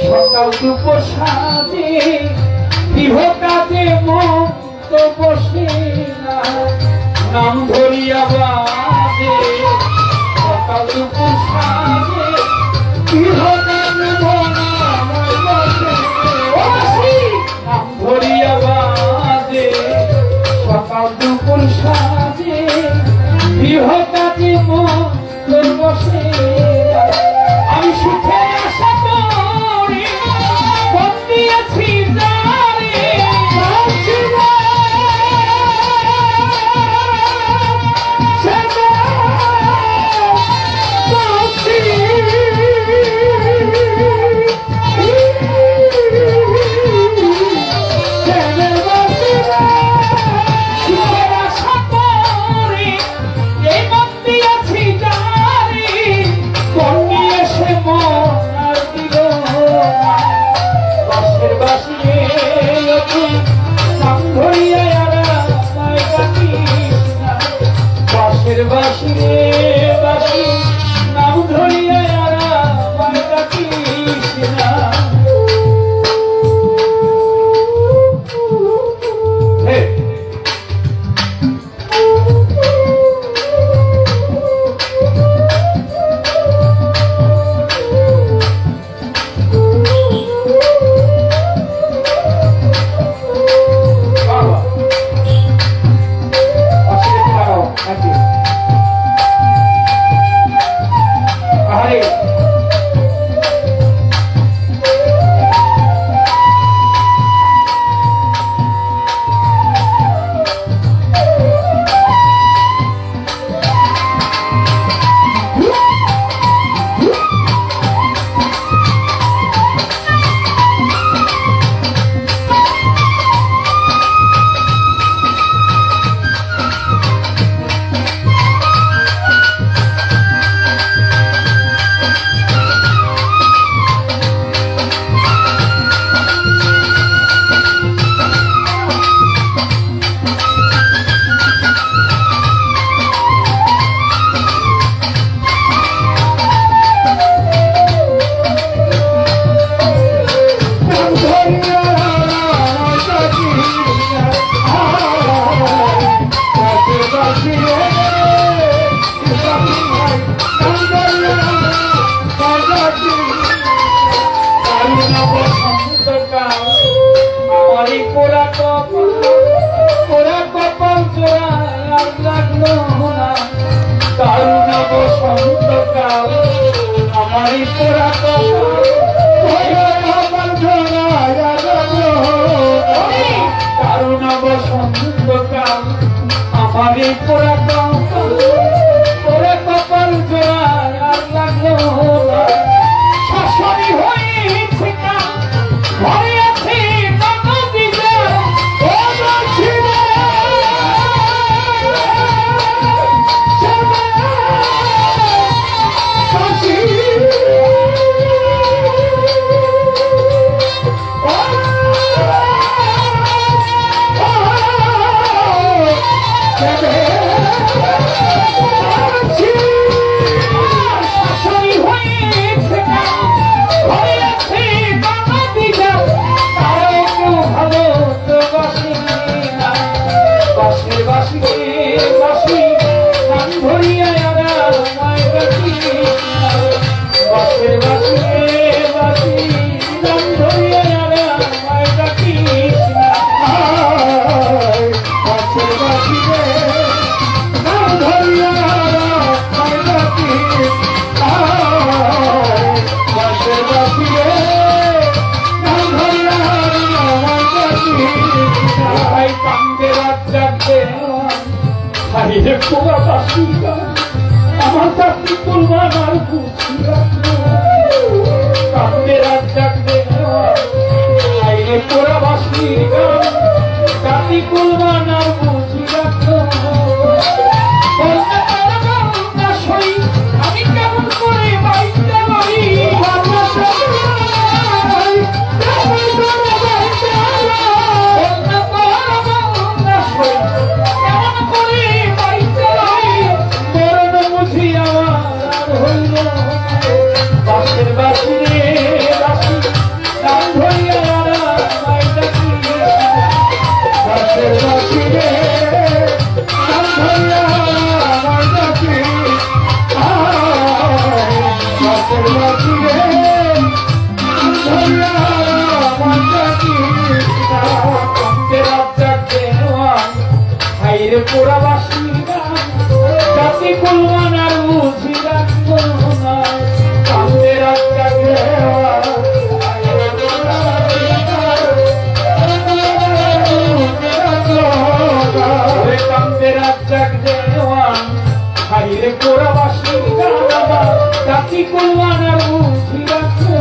সকাল দুপুর সাজে গৃহ কাজে মন তো বসে না নাম ধরিয়া বাজে সকাল দুপুর সাজে গৃহ কাজে মন বসে নাম ধরিয়া বাজে সকাল দুপুর সাজে গৃহ কাজে মন তো বসে আমি সুখে আশা করি বন্দি আছি জানি সে কপাল ওরা কপাল জোড়ায় আর লাগলো না দারুণ বসন্তকাল আমারই পোড়া কপাল ওরা কপাল জোড়ায় আর লাগলো না দারুণ বসন্তকাল আমারই পোড়া কপাল ওরা কপাল জোড়ায় আর লাগলো না শাশুড়ি হয়েছে না ভয় আছে নদীতে ও বাসিরে শাশুড়ি হয়েছে না ভয় আছে নদীতে তারা কেউ ভালো তো বাসি না বাসি বাসি বাসি গান ধরিয়া মায় বাসি বাসের বাসি বাসি গান ধরিয়া মায় বাসি বাসের বাসি গান ধরিয়া মায় বাসি বাসের বাসি গান ধরিয়া মায় বাসি ভাই কান্দে রাত জাগবে হাইরে পোড়া বাসি আমার চাকরি কুলমান আর বুঝি রাখলো কান্দে রাত জাগবে হাইরে পোড়া বাসি চাকরি কুলমান আর বুঝি রাখলো আমি কেমন করে বাইতে পারি বাসের বাসি রে বাসি গান ধরিয়া মায় ডাকি বাসের বাসি রে গান ধরিয়া মায় ডাকি বাসের বাসি রে গান ধরিয়া মায় ডাকি কান্দে রাত জাগবে হাইরে পোড়া বাসি জাতি কুলমান আর বুঝি রাখবো না কান্দে রাত জাগবে কান্দে রাত জাগবে হাইরে পোড়া বাসি জাতি কুলমান আর বুঝি রাখবো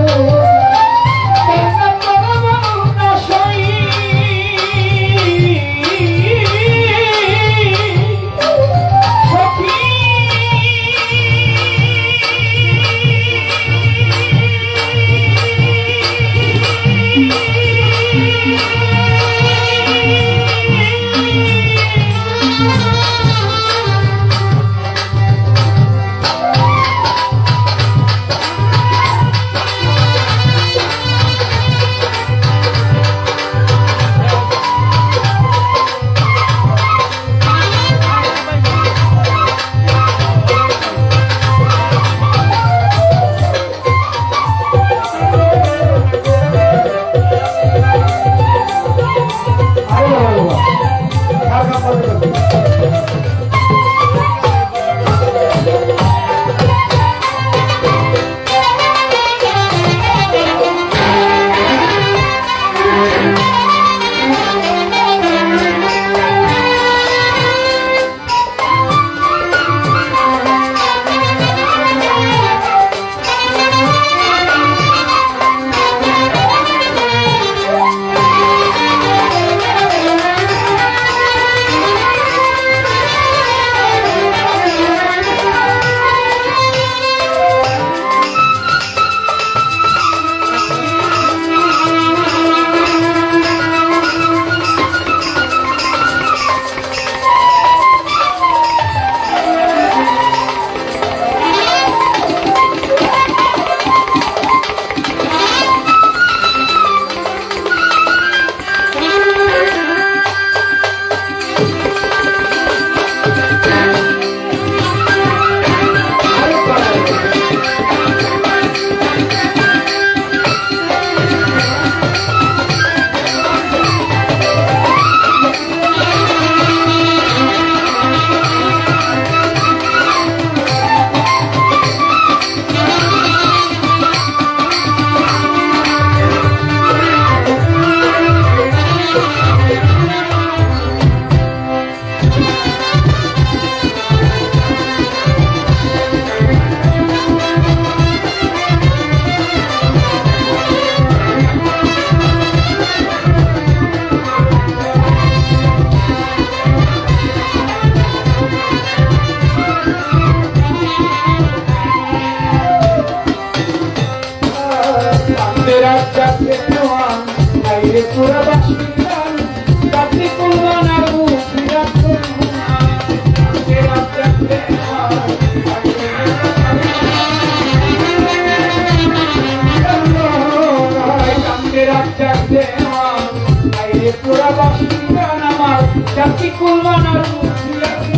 বাইরে পুরা বাসিন্দার রাত্রি কুলবান আর মুখি রাখো চাঁদের রাত জাগতে চাঁদের রাত জাগতে বাইরে পুরা বাসিন্দার আমার রাত্রি কুলবান আর মুখি রাখো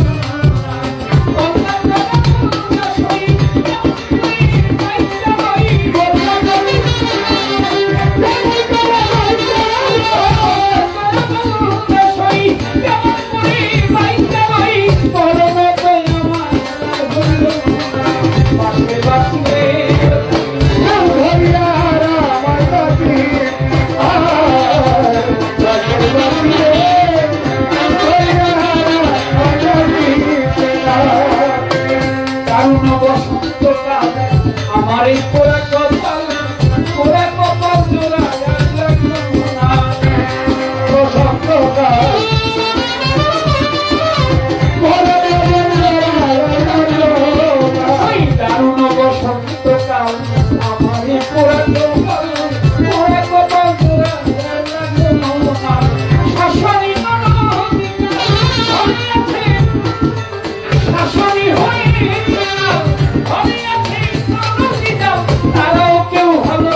আমার এই পোড়া কপাল জোড়া দারুণ বসন্তকাল আমার এই পোড়া কপাল জোড়া শাসনী শাসনী হয়ে তারাও কেউ ভালো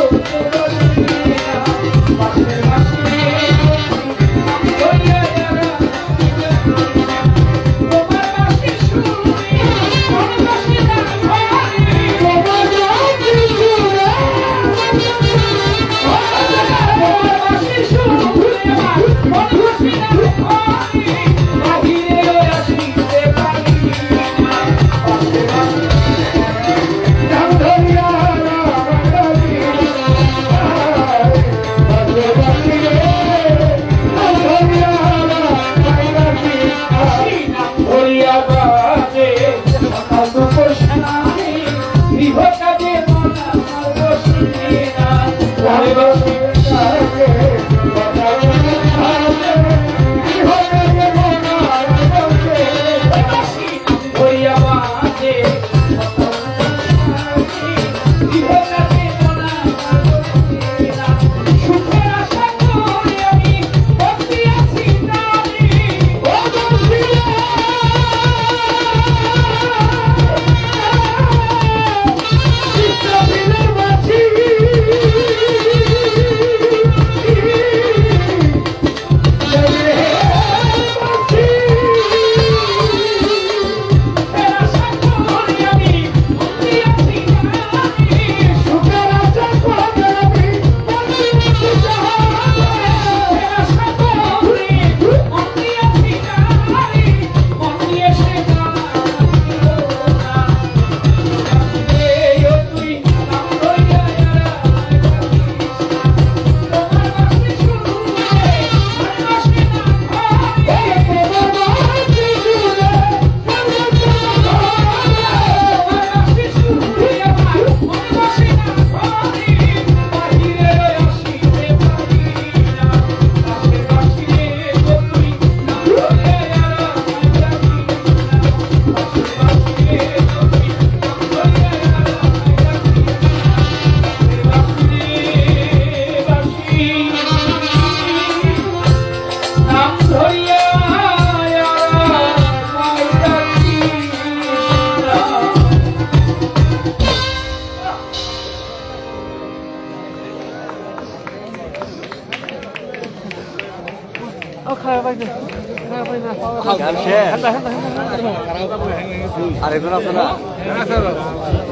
আরেকজন আছে না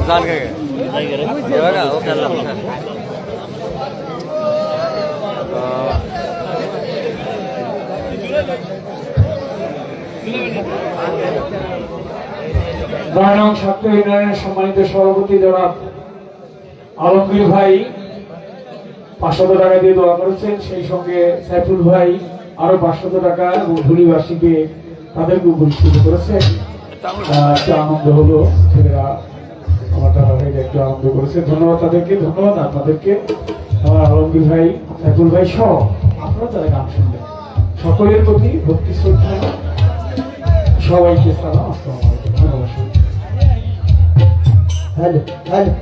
জান কে না ও খেলা বারানং ছাত্র ইউনিয়নের সম্মানিত সভাপতি জনাব আলমগীর ভাই 500 টাকা দিয়ে দোয়া করেছেন, সেই সঙ্গে সাইফুল ভাই আরো 500 টাকা এবং ধুলিবাসীকে তাদেরকে পুরস্কৃত করেছেন। একটা আনন্দ হলো, ছেলেরা আমার দাদা ভাই একটু আনন্দ করেছে, ধন্যবাদ তাদেরকে, ধন্যবাদ আপনাদেরকে। আমার আলমগীর ভাই, সাইফুল ভাই সহ আপনারা যারা গান শুনলেন সকলের প্রতি ভক্তি শ্রদ্ধা, সবাইকে সালাম, আসসালামু আলাইকুম, ধন্যবাদ। হ্যালো হ্যালো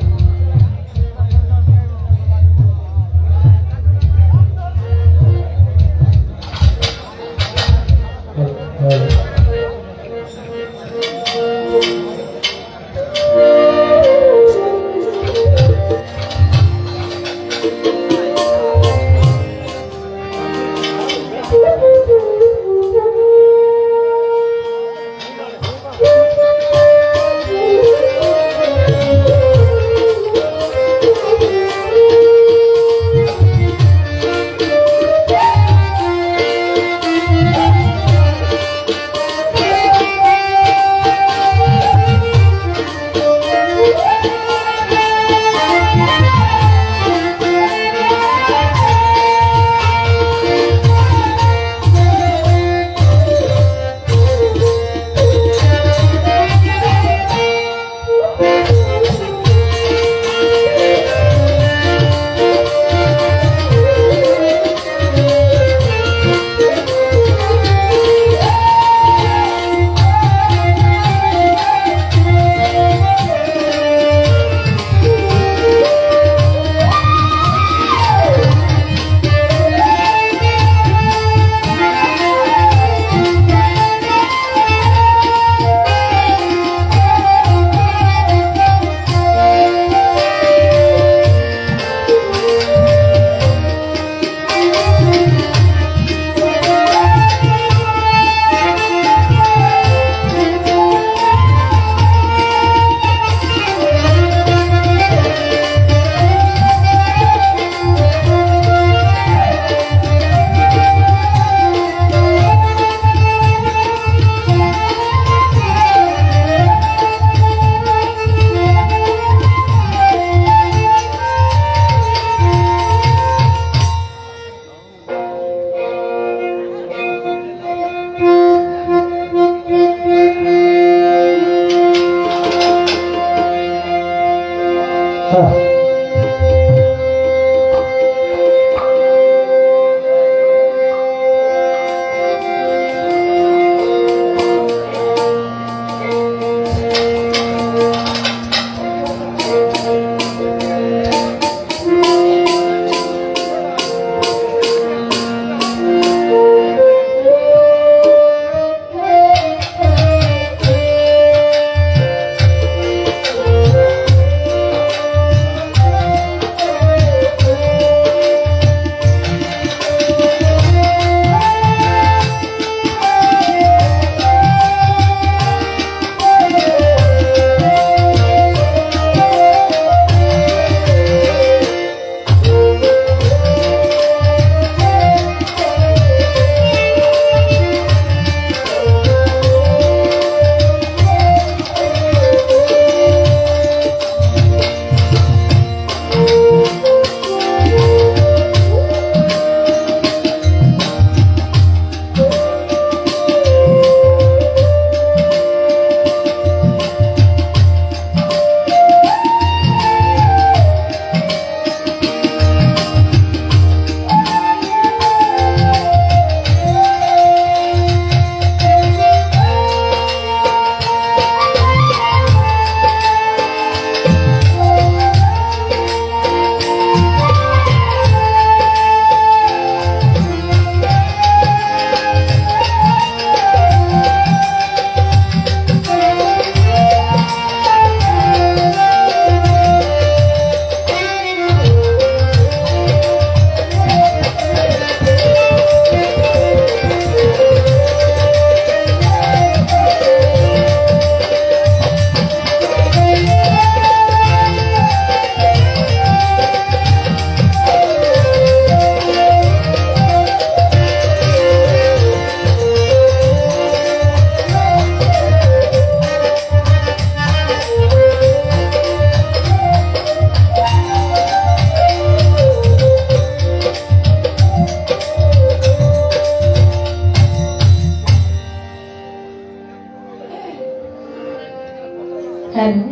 হ্যালো,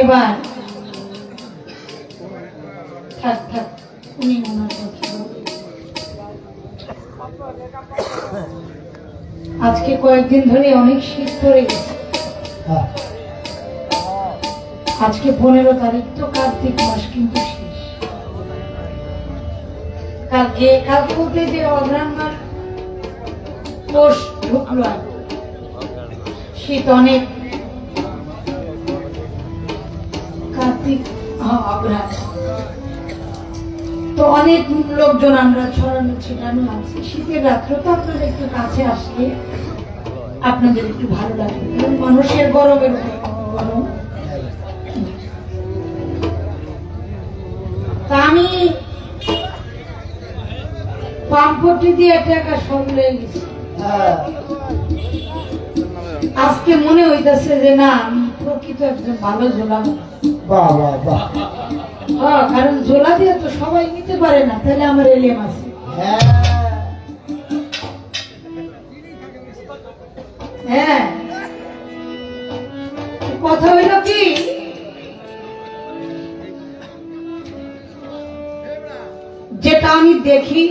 এবার থাক থাক, উনি ওনার কথা বলুন। আজকে কয়েকদিন ধরে অনেক শীত পড়ে গেছে। হ্যাঁ, আজকে 15 তারিখ, তো কার্তিক মাস কিন্তু শেষ। কাল বলতে যে অগ্রহণ মাস পৌষ ঢুকলো, আর শীত অনেক। কার্তিক অগ্রহণ, তো অনেক লোকজন আমরা ছড়ানো ছিটানো আছে। শীতের রাত্রে তো আপনারা একটু কাছে আসলে আপনাদের একটু ভালো লাগবে, কারণ মানুষের গরমের গরম। তা আমি পাম্পটি দিয়ে টাকা সরলে গেছি। হ্যাঁ, আজকে মনে হইতেছে যে না, আমি প্রকৃত একজন ভালো ঝোলা। বাহ বাহ বাহ। কারণ ঝোলা দিয়ে তো সবাই নিতে পারে না, তাহলে আমার এলিয়াম আছে। হ্যাঁ, হ্যাঁ, কথা হইল কি, যেটা আমি দেখি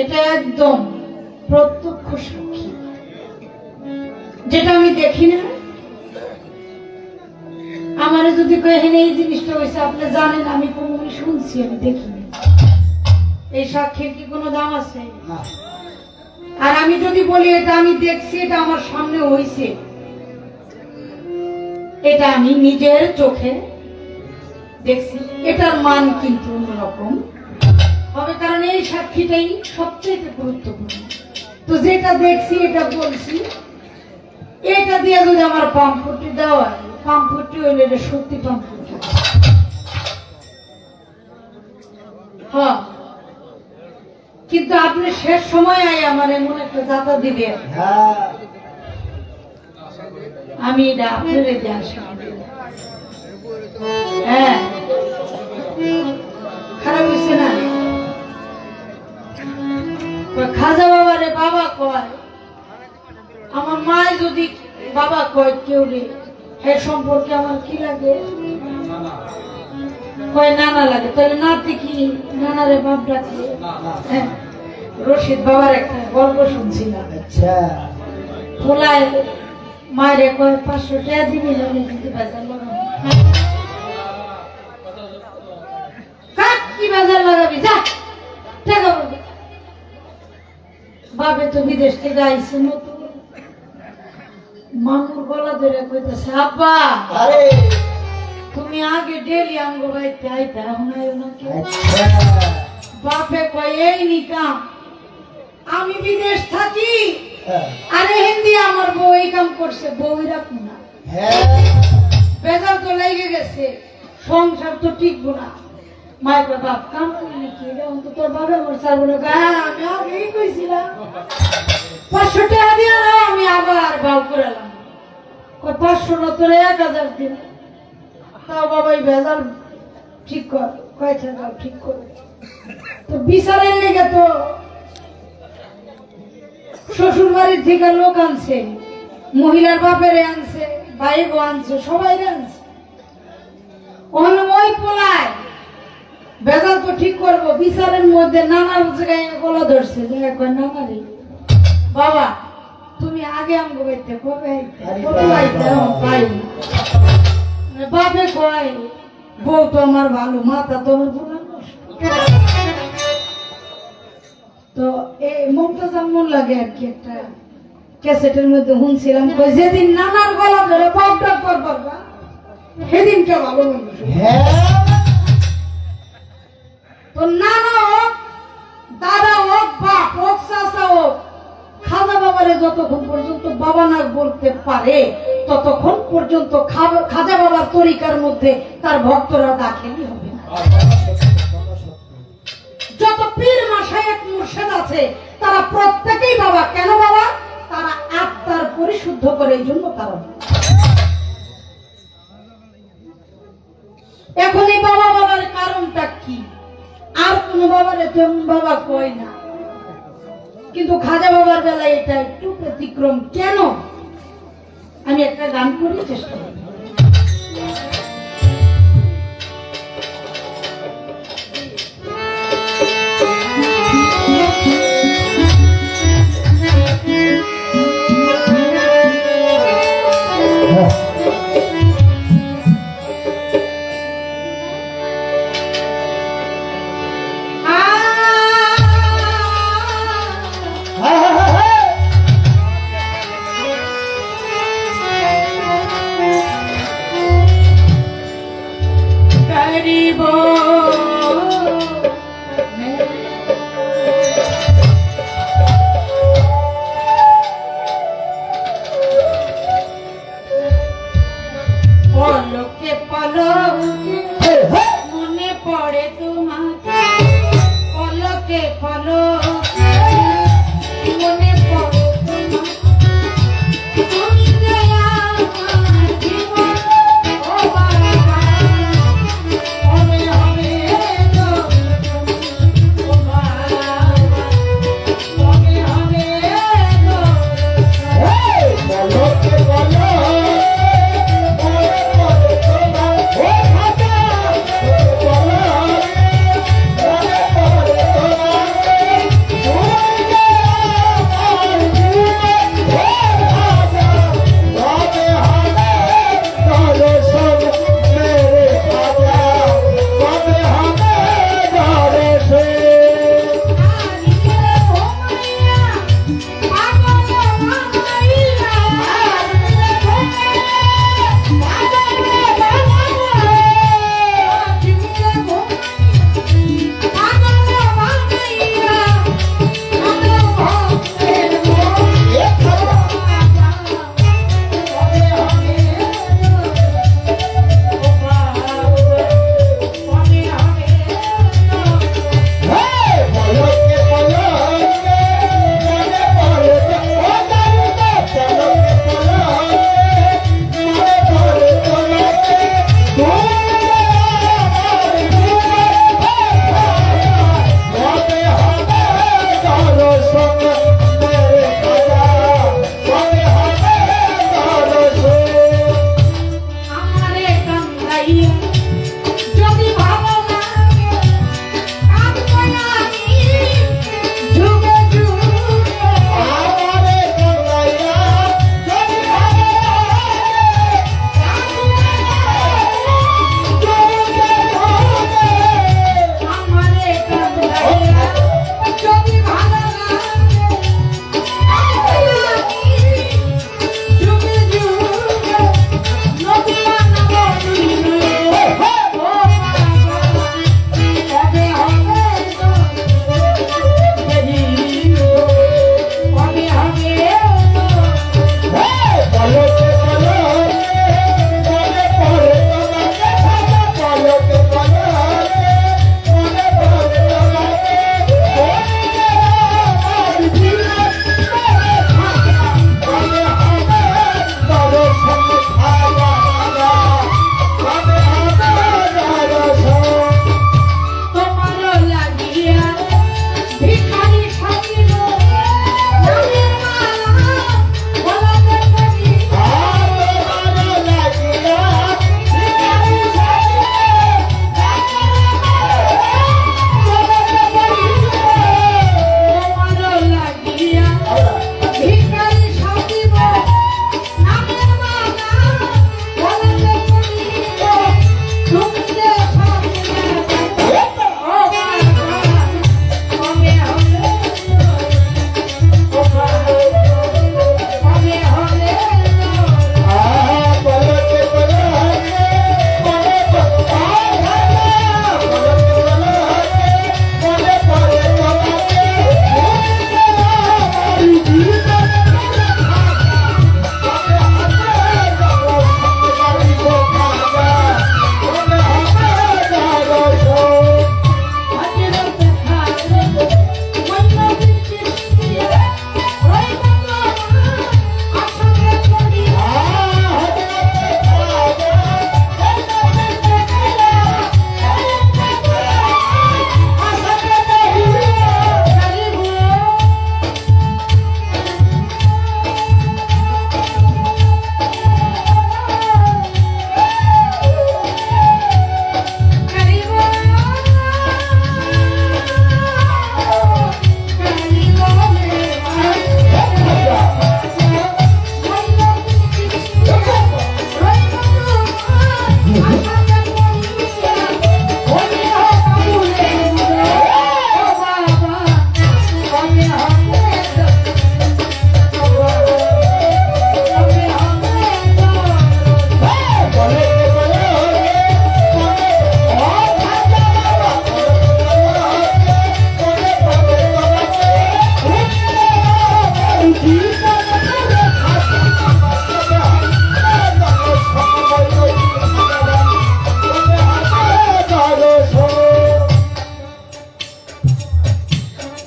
এটা একদম প্রত্যক্ষ সাক্ষী। যেটা আমি দেখি না, আমারে যদি কহেন এই জিনিসটা হয়েছে, আপনি জানেন, আমি কোনোদিন শুনছি, আমি দেখিনি। এই সাক্ষীর কি কোনো দাম আছে? না, আর আমি যদি বলি এটা আমি দেখছি, এটা আমার সামনে হয়েছে, এটা আমি নিজের চোখে দেখছি, এটার মান কিন্তু অন্যরকম হবে, কারণ এই সাক্ষীটাই সবচেয়ে গুরুত্বপূর্ণ। তো যেটা দেখছি, এটা বলছি, এটা দিয়ে যদি আমার পাম্পটি দেওয়া হয়, পাম্পটি হইলে এটা সত্যি পাম্পটি। হ্যাঁ, কিন্তু আপনি শেষ সময় আই আমার এমন একটা যাতা দিবেন, হ্যাঁ, আমি এটা আপনার দিয়ে আসি। হ্যাঁ, খারাপ হয়েছে না? খাজা বাবারে বাবা কয়, আমার মায় যদি বাবা কয় কেউ রে, এ সম্পর্কে আমার কি লাগে? কয় নানা লাগে। তাহলে নাতি কি নানারে বাপ ডাকে? হ্যাঁ, রশিদ বাবার একটা গল্প শুনছিলাম। আচ্ছা, পোলায় মায়ের কয় 500 টাকা দিবি, আমি দিতে বাজার লাগাবো। কাক কি বাজার লাগাবি, যা টাকা বলবি। বাপে তো বিদেশ থেকে আইছে নতুন, মামুর গলা ধরে কইতেছে, আব্বা আরে, তুমি আগে ডেলি আঙ্গো বাড়িতে আইতা, এখন আইও না কেন? আচ্ছা, বাপে কয় এই নিকাম, আমি বিদেশ থাকি, হ্যাঁ, আরে হিন্দি আমার বউ এই কাম করছে, বউ রাখবো না, হ্যাঁ, বেজাল তো লেগে গেছে, সংসার তো টিকবো না। মায়ের কয় বাপ কাম করলি কি, এখন তো তোর বাবা আমার ছাড়বো না। হ্যাঁ, আমি আগেই কইছিলাম 500 টাকা দিয়ে দাও, আমি আবার বাউ করে এলাম। 500 না, তোর 1000 দিন। তাও বাবাই বেজাল ঠিক কর, কয়টা দাও ঠিক করে। তো বিচারের লেগে তো শ্বশুর বাড়ির থেকে লোক আনছে, মহিলার বাপেরে আনছে, ভাইগো আনছে, সবাই আনছে। ওই পোলায় বেজাল তো ঠিক করবো, বিচারের মধ্যে নানার জায়গায় গলা ধরছে, নানারে বাবা তুমি আগে আমগো বাইতে কবে পাই। বাপে কয় বউ তো আমার ভালো, মাথা তো আমার পুরান নষ্ট। তো এই মমতাজ আম্মুর লাগে আর কি একটা ক্যাসেটের মধ্যে শুনছিলাম, কই যেদিন নানার গলা ধরে বাপ ডাক করবা, সেদিনটা ভালো মানুষ। হ্যাঁ, তো নানা হোক, দাদা হোক, বাপ হোক, চাচা হোক, খাজা বাবারে যতক্ষণ পর্যন্ত বাবা না বলতে পারে, ততক্ষণ পর্যন্ত খাজা বাবার তরিকার মধ্যে তার ভক্তরা দাখিলই হবে না। যত পীর মাশায়েখ মুর্শিদ আছে, তারা প্রত্যেকেই বাবা। কেন বাবা? তারা আত্মার পরিশুদ্ধ করে, এই জন্য তারা। এখন এই বাবা বাবার কারণটা কি? আর কোন বাবা করে তেমন বাবা কই না, কিন্তু খাজা বাবার বেলায় এটা একটু ব্যতিক্রম। কেন? আমি একটা গান করি, চেষ্টা করি। গরিব পলকে পলকে মনে পড়ে তোমাকে, পলকে পলকে মনে পড়ে তোমাকে, তুমি যে আমার জীবন, ও বাবা হবে হবে গো, ও বাবা হবে হবে গো। বলো কে বলো, মনে পড়ে তোমার, ও খাজা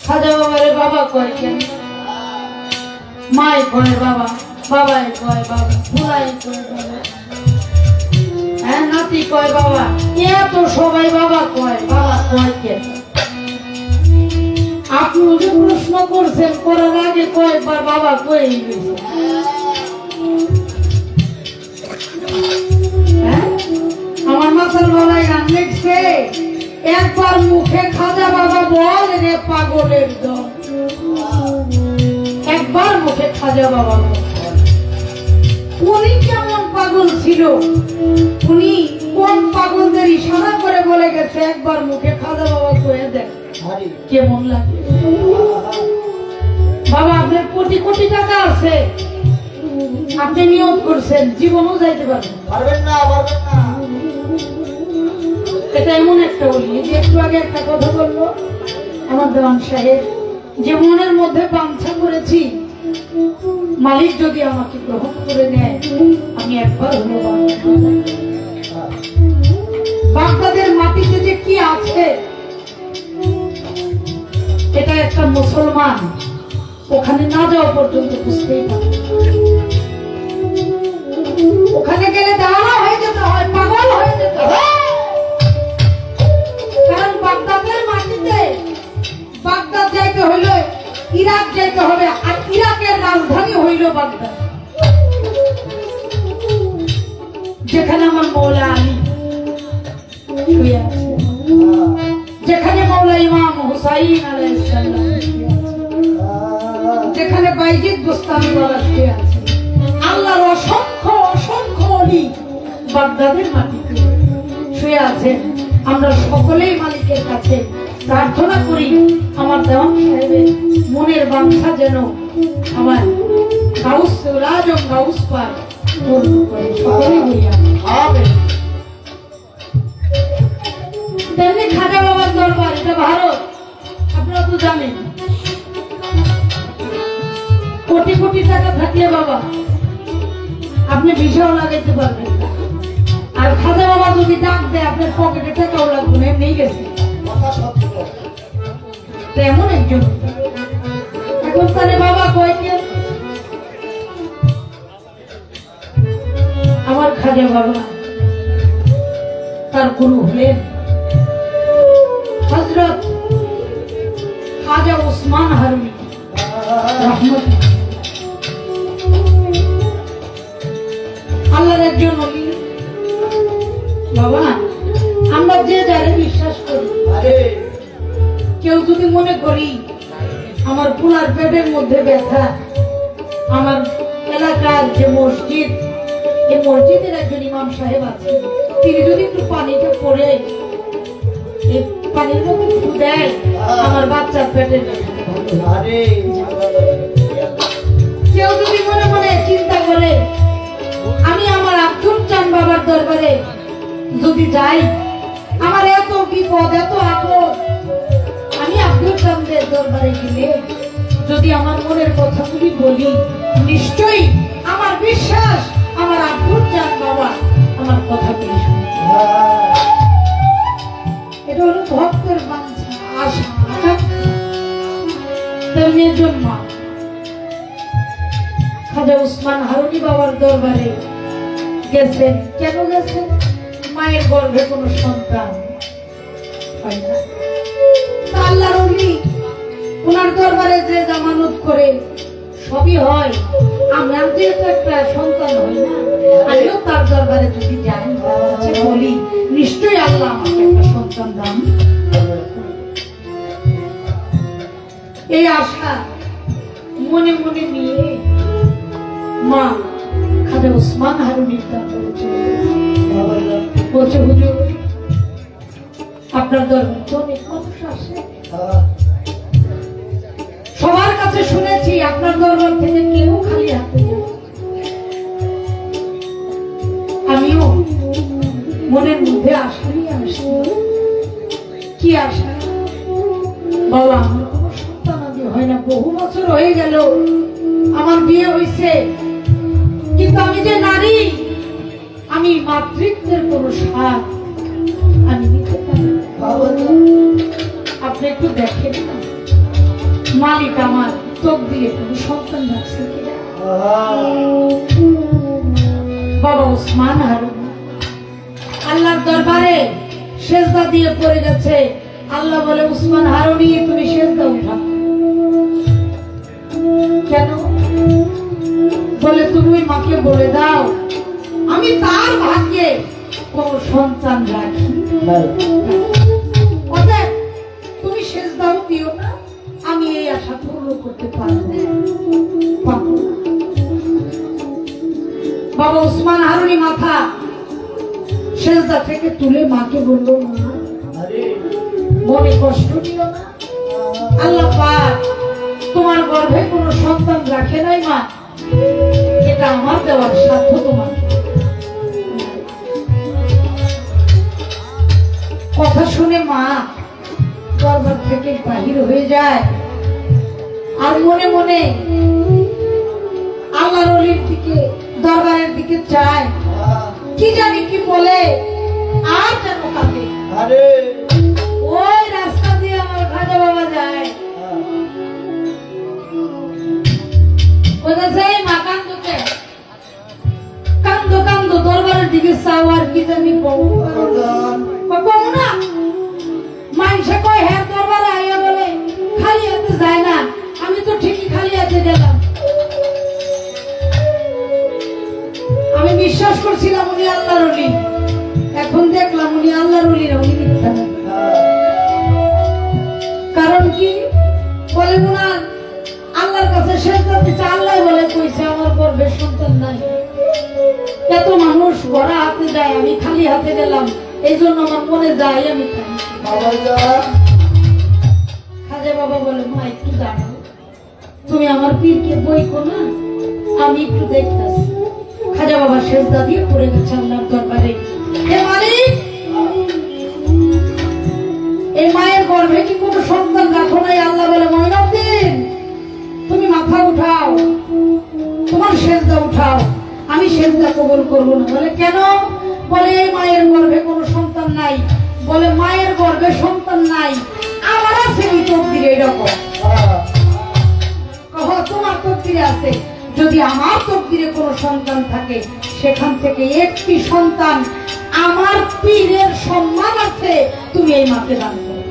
খাজা বাবারে বাবা কয় কেন, মাই কয় বাবা, বাবাই কয় বাবা, ফুলাই কয় বাবা, হ্যাঁ নাতি কয় বাবা, এত সবাই বাবা কয়, বাবা কয় কেন? আপনি যে প্রশ্ন করছেন করার আগে কয়েকবার বাবা কয়ে গেছে। হ্যাঁ? আমার মাথার গলায় গান লিখছে, একবার মুখে খাজা বাবা বল রে পাগলের দল। একবার মুখে খাজা বাবা বল। উনি কেমন পাগল ছিল, উনি কোন পাগলদের ইশারা করে বলে গেছে একবার মুখে খাজা বাবা কয়ে দেখ কেমন লাগে। বাবা আপনার কোটি কোটি টাকা আছে, আপনি নিয়ত করছেন জীবনও যাইতে পারবেন না। এটা এমন একটা বলি যে একটু আগে একটা কথা বললো আমার দেওয়ান সাহেব, যে মনের মধ্যে বাঞ্ছা করেছি মালিক যদি আমাকে গ্রহণ করে নেয় আমি একবার হলো বাগদাদের মাটিতে যে কি আছে এটা একটা মুসলমান ওখানে না যাওয়া পর্যন্ত বুঝতেই পারে। ওখানে গেলে দেওয়ানা হয়ে যেতে হয়, পাগল হয়ে যেতে হয়। কারণ বাগদাদের মাটিতে বাগদাদ যাইতে হইলে ইরাক যাইতে হবে, আর ইরাকের রাজধানী হইল বাগদাদ, যেখানে আমার মৌলা আলী শুয়ে আছে, যেখানে মৌলা ইমাম হুসাইন আলাইহিস সালাম শুয়ে আছে, যেখানে বাইজিদ বুস্তামি বাবা শুয়ে আছে। আল্লাহর অসংখ্য অসংখ্য অলি বাগদাদের মাটিতে শুয়ে আছেন। আমরা সকলেই মালিকের কাছে প্রার্থনা করি আমার দেওয়ান সাহেবের মনের বাঞ্ছা যেন আমার গাউস রাজম গাউস পাক পূর্ণ করে, সকলেই বলি আমিন। তেমনি খাজা বাবার দরবার, এটা ভারত, আপনারা তো জানেন। কোটি কোটি টাকা থাকলে বাবা আপনি ভিসাও লাগাইতে পারবেন না, আর খাজা বাবা যদি ডাক দেয় আপনার পকেটে টাকাও লাগবে না, এমনি গেছে। এমন একজন এখন তাহলে বাবা কয় কে আমার খাজা বাবা, তার গুরু হলেন হযরত খাজা উসমান হারুনি রহমত। আল্লাহর একজন ওলি বাবা। আমরা যে যারে বিশ্বাস করি, কেউ যদি মনে করি আমার পুনার পেটের মধ্যে ব্যথা, আমার এলাকার যে মসজিদ, এই মসজিদের একজন ইমাম সাহেব আছে, তিনি যদি একটু পানিটা পড়ে এই পানির মধ্যে একটু দেয় আমার বাচ্চার পেটের ব্যথা। কেউ যদি মনে মনে চিন্তা করে আমি আমার আব্দুল চান বাবার দরবারে যদি যাই, আমার এত বিপদ এত আপদ, আমি আব্দুল চাঁদের দরবারে গেলে যদি আমার মনের কথাগুলি বলি, নিশ্চয়ই আমার বিশ্বাস আমার আব্দুল চাঁদ বাবা আমার কথাগুলি শুনবে। এটা হলো ভক্তের বাঞ্ছা, আশা, তেমনি জন্য খাজা উসমান হারুনি বাবার দরবারে গেছেন। কেন গেছেন? মায়ের গর্ভে কোনো সন্তান হয় না। আল্লাহর ওলি ওনার দরবারে যে জামানত করে সবই হয়। আমার যেহেতু একটা সন্তান হয় না, আমিও তার দরবারে যদি যাই বলি নিশ্চয়ই আল্লাহ আমাকে একটা সন্তান দান। এই আশা মনে মনে নিয়ে মা খাজা উসমান হারুনির দরবারে চলে গেছে। বলছে হুজুর আপনার দরবারে তো অনেক মানুষ আসে, সবার কাছে শুনেছি আপনার দরবার থেকে কেউ খালি হাতে যায়। আমিও মনের মধ্যে আশা নিয়ে আসি। কি আশা? বাবা আমার কোনো সন্তান আদি হয় না, বহু বছর হয়ে গেল আমার বিয়ে হয়েছে, কিন্তু আমি যে নারী, আমি মাতৃত্বের কোনো স্বাদ আমি নিতে পারি না। আপনি একটু দেখেন না মালিক আমার চোখ দিয়ে কোনো সন্তান রাখছে কিনা। বাবা উসমান হারুন আল্লাহর দরবারে সেজদা দিয়ে পড়ে গেছে। আল্লাহ বলে উসমান হারুনি তুমি সেজদা উঠাও। কেন? বলে তুমি ওই মাকে বলে দাও আমি তার ভাগ্যে কোন সন্তান রাখি। অতএব তুমি সেজদাও দিও না, আমি এই আশা পূর্ণ করতে পারবো না। বাবা উসমান হারুনি মাথা সেজদা থেকে তুলে মাকে বলল মা মনে কষ্ট দিও না, আল্লাহ পাক তোমার গর্ভে কোনো সন্তান রাখে নাই মা, এটা আমার দেওয়ার সাধ্য তোমার। কথা শুনে মা দরবার থেকে বাহির হয়ে যায় আর মনে মনে আল্লাহর ওলির দিকে দরবারের দিকে চায়, কি জানি কি বলে আর যেন কাঁদে। ওই রাস্তা দিয়ে আমার খাজা বাবা যায়, মা কান্দোকে কান্দো কান্দো দরবারের দিকে চাও আর কি জানি কমু না। মানুষে কয় হ্যাঁ দরবারে আইয়া বলে খালি হাতে যায় না, আমি তো ঠিকই খালি হাতে গেলাম। আমি বিশ্বাস করছিলাম উনি আল্লাহর ওলি, এখন দেখলাম উনি আল্লাহর ওলি না, উনি মিথ্যা। কারণ কি বলে না আল্লাহর কাছে সেজদা দিতে, আল্লাহ বলে কইছে আমার গর্ভে সন্তান নাই। এত মানুষ ভরা হাতে যায়, আমি খালি হাতে গেলাম, এই জন্য আমার মনে যায় আমি খাজা বাবা বলে মা একটু দাঁড়াও, তুমি আমার পীরকে বইকো না, আমি একটু দেখতেছি। খাজা বাবা সেজদা দিয়ে পড়ে গেছে আল্লাহর দরবারে। হে মালিক, এই মায়ের গর্ভে কি কোনো সন্তান রাখো নাই? আল্লাহ বলে মঈনুদ্দিন তুমি মাথা উঠাও, তোমার সেজদা উঠাও, আমি সেজদা কবুল করবো না। বলে কেন? বলে এই মায়ের গর্ভে কোনো সন্তান নাই। বলে মায়ের গর্ভে সন্তান নাই, আমার আছে ওই তকদিরে এরকম। তোমার তকদিরে আছে, যদি আমার তকদিরে কোনো সন্তান থাকে সেখান থেকে একটি সন্তান আমার পীরের সম্মান আছে, তুমি এই মাকে দান করো।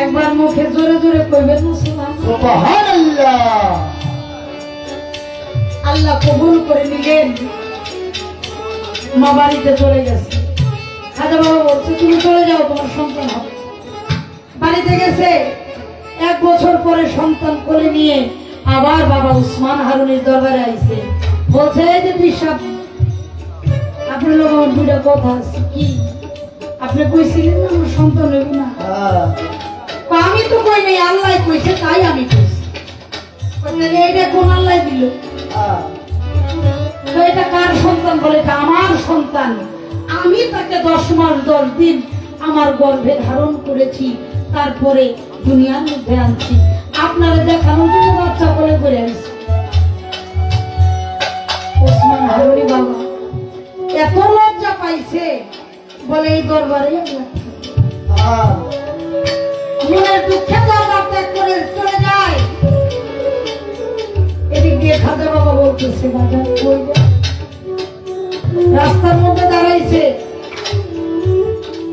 একবার মুখে জোরে জোরে কইবেন সুবহানাল্লাহ। আল্লাহ কবুল করে নিলেন, মা বাড়িতে চলে গেছে। খাজা বাবা বলছে তুমি চলে যাও, তোমার সন্তান হবে। বাড়িতে গেছে, 1 বছর পরে সন্তান কোলে নিয়ে আবার বাবা উসমান হারুনের দরবারে আইছে। বলছে যে পিসাব আপনার লোক আমার 2টা কথা আছে। কি? আপনি কইছিলেন না আমার সন্তান হইব না? আমি তো কই নাই, আল্লাহ কইছে তাই আমি কইছি। এটা কোন আল্লাহ দিল? এটা কার সন্তান? বলে এটা আমার সন্তান, আমি তাকে 10 মাস 10 দিন আমার গর্ভে ধারণ করেছি, তারপরে দুনিয়ার মধ্যে আনছি, আপনারা দেখানোর জন্য বাচ্চা বলে করে আনছি। ওসমান হারুনি বাবা এত লজ্জা পাইছে, বলে এই দরবারে মনের দুঃখে দরবার ত্যাগ করে চলে যায়। এদিক দিয়ে খাজা বাবা বলতেছে বাজার কই গো? রাস্তার মধ্যে দাঁড়াইছে,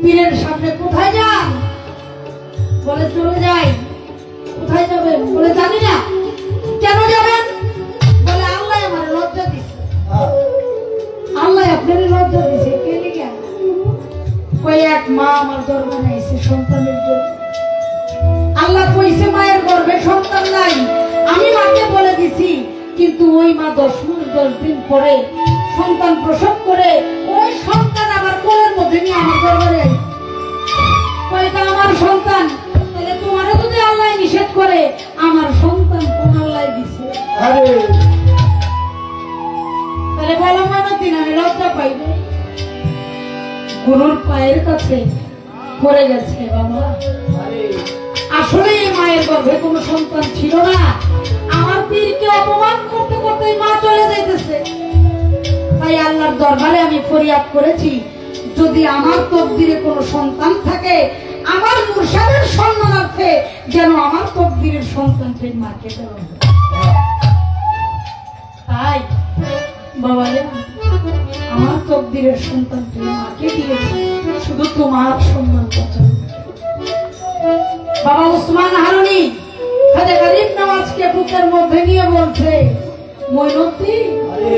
পীরের সামনে। কোথায় যান? বলে চলে যাই। কোথায় যাবেন? বলে জানি না। কেন যাবেন? বলে আল্লাহ আমার লজ্জা দিছে। আল্লাহ আপনার লজ্জা দিছে? কে লিখে? কই এক মা আমার দরবারে আইছে সন্তানের জন্য। আল্লাহ কইছে মায়ের গর্ভে সন্তান নাই, আমি মাকে বলে দিছি, কিন্তু ওই মা 10 মাস 10 দিন পরে সন্তান প্রসব করে ওই সন্তান আমার কোলের মধ্যে নিয়ে আমার দরবারে আইছে। কয়টা আমার সন্তান, তাহলে তোমারও যদি আল্লাহ নিষেধ করে আমার সন্তান তোমার আল্লাহ দিছে, আরে তাহলে বলো মানতি না, আমি লজ্জা পাইবে। গুরুর পায়ের কাছে পড়ে গেছে বাবা। আরে আসলে এই মায়ের গর্ভে কোনো সন্তান ছিল না। আমার পীরকে অপমান করতে করতে মা চলে যাইতেছে। তাই আল্লাহর দরবারে আমি ফরিয়াদ করেছি, যদি আমার তকদিরে কোনো সন্তান থাকে, আমার মুর্শিদের সম্মানার্থে যেন আমার তকদিরের সন্তানকে মাকে দেওয়া হয়। তাই বাবা রে, আমার তকদিরের সন্তানকে মাকে দিয়েছি, শুধু তোমার সম্মান বাঁচানো। বাবা উসমান হারুনি খাজা গরিব নওয়াজকে বুকের মধ্যে নিয়ে বলছে, মইনুদ্দি, আরে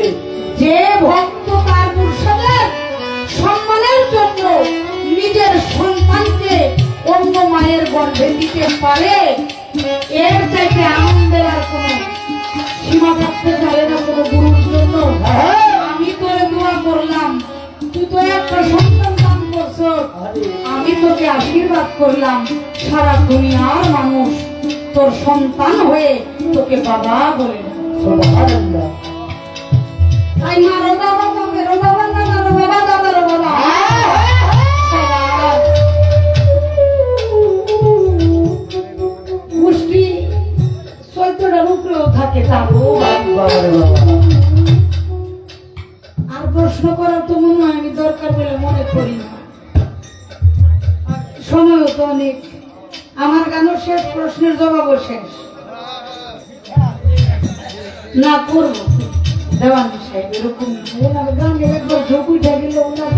যে ভক্ত তার মুর্শিদের সম্মানের জন্য নিজের সন্তানকে অন্য মায়ের গর্ভে দিতে পারে, এর চাইতে আনন্দের আর কোনো সীমা থাকতে পারে না কোনো গুরুর জন্য। আমি তোরে দোয়া করলাম, তুই তো একটা সন্তান দান করছ, আমি তোকে আশীর্বাদ করলাম, সারা দুনিয়ার মানুষ তোর সন্তান হয়ে তোকে বাবা বলে ডাকে। সুবহানাল্লাহ। তাই মা রো বাবা বলবে, রো বাবা দাদা, রো বাবা দাদা, রো বাবা। মুষ্টি 14টার উপরেও থাকে তারও বাবারে বাবা। আর প্রশ্ন করার তো মনে হয় আমি দরকার বলে মনে করি না। সময়ও তো অনেক, আমার গানও শেষ, প্রশ্নের জবাবও শেষ। না করবো দেওয়ান সাহেব এরকম ওনার গানে একবার ঝুঁকুই ঠেকিল, ওনার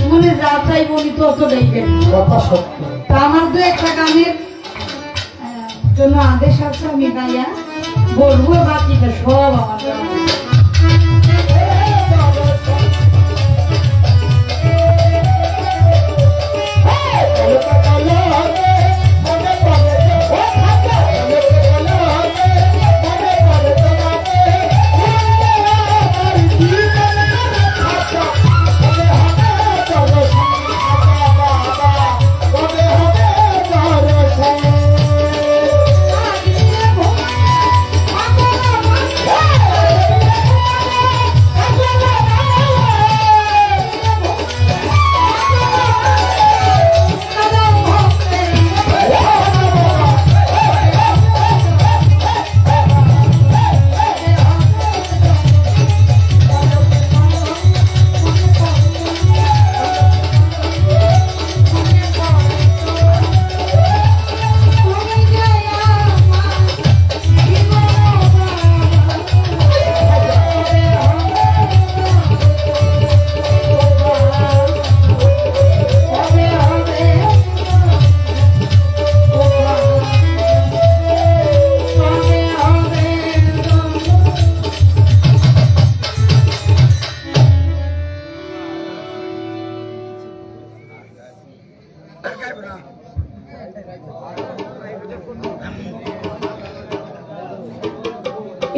মনে যা চাই বলি তো অত দেখবেন। কথা সত্য। তা আমার দু একটা গানের জন্য আদেশ আছে, আমি গাইয়া বলবো, বাকিটা সব আমার গান।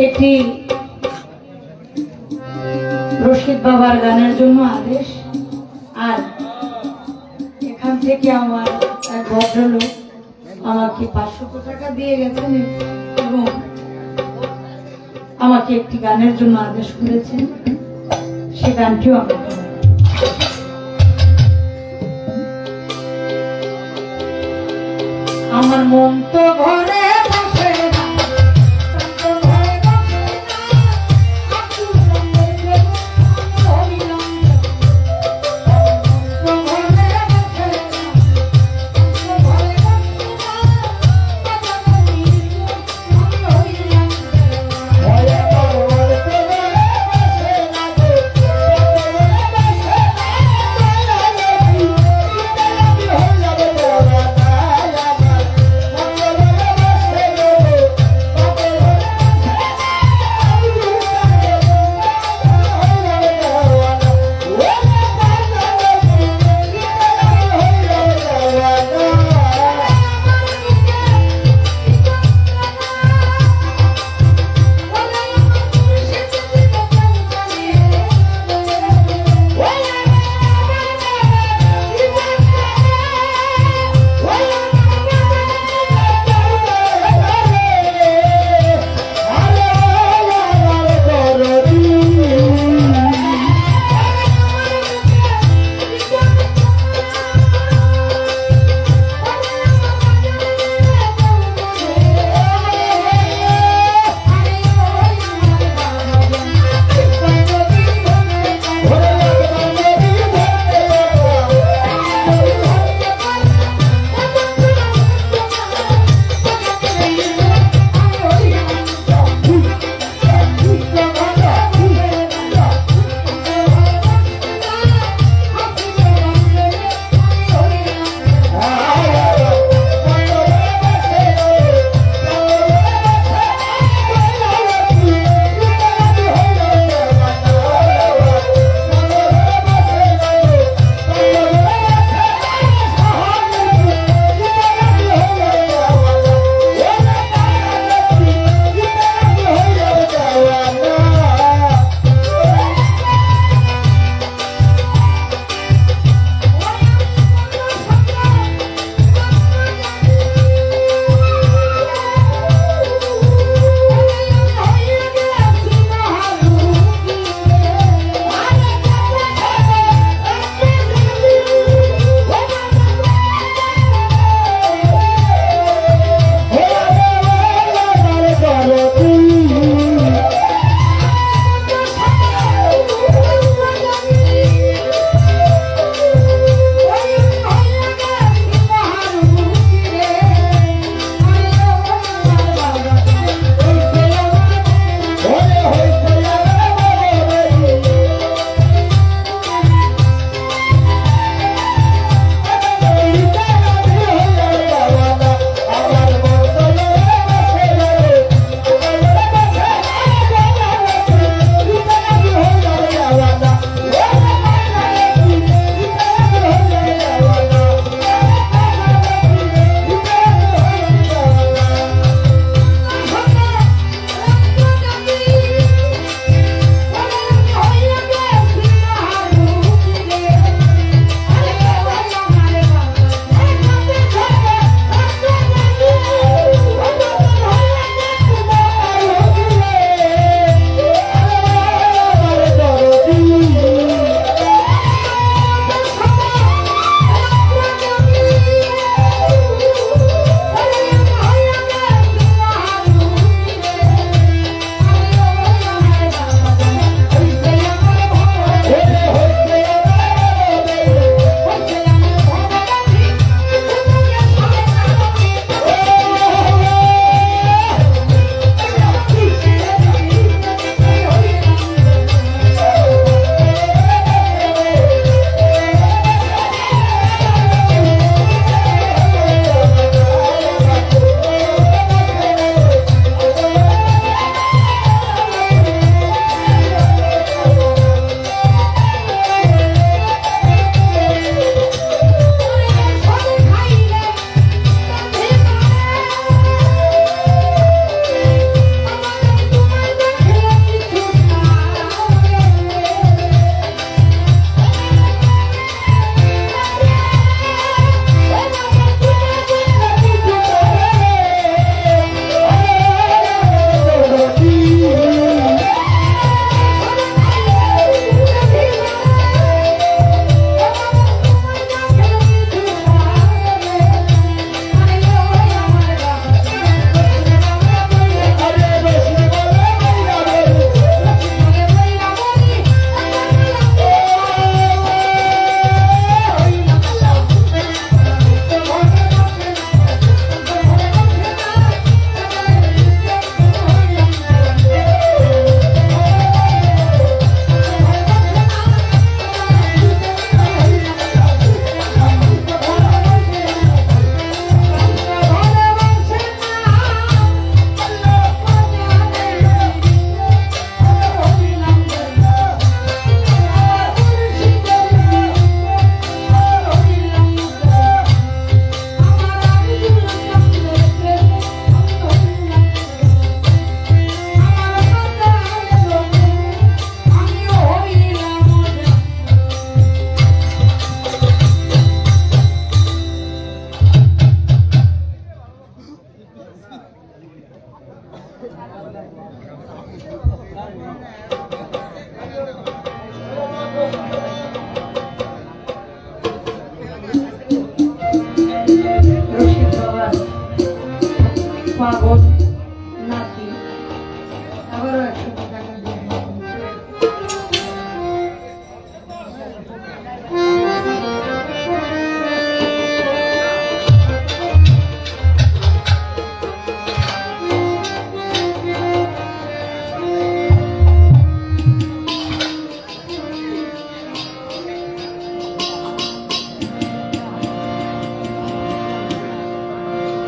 এটি রশিদ বাবার গানের জন্য আদেশ। আর এখান থেকে আমার এক ভদ্রলোক আমাকে 500 টাকা দিয়ে গেছেন এবং আমাকে একটি গানের জন্য আদেশ করেছেন, সে গানটিও আমি আমার মন তো ঘরে বসে না,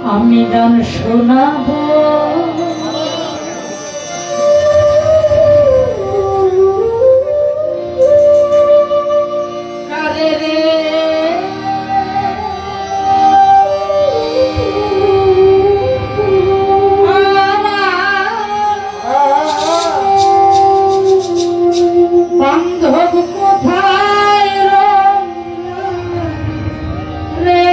আমি গান শোনাবো কারে রে বান্ধব কোথায় রে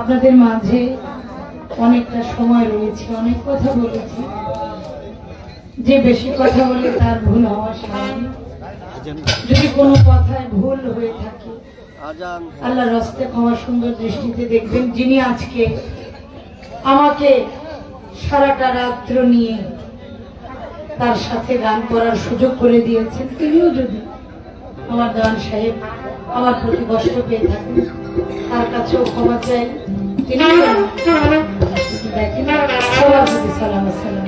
আপনাদের মাঝে অনেকটা সময় রয়েছে, অনেক কথা বলেছি। যে বেশি কথা বলে তার ভুল হওয়া স্বাভাবিক। যদি কোনো কথায় ভুল হয়ে থাকে আল্লাহর হস্তে ক্ষমা সুন্দর দৃষ্টিতে দেখবেন। যিনি আজকে আমাকে সারাটা রাত্র নিয়ে তার সাথে গান করার সুযোগ করে দিয়েছেন, তিনিও যদি আমার দেওয়ান সাহেব আমার প্রতি কষ্ট পেয়ে থাকেন তার কাছেও ক্ষমা চাই। তিনি দেখেন সবার প্রতি সালাম আসসালাম।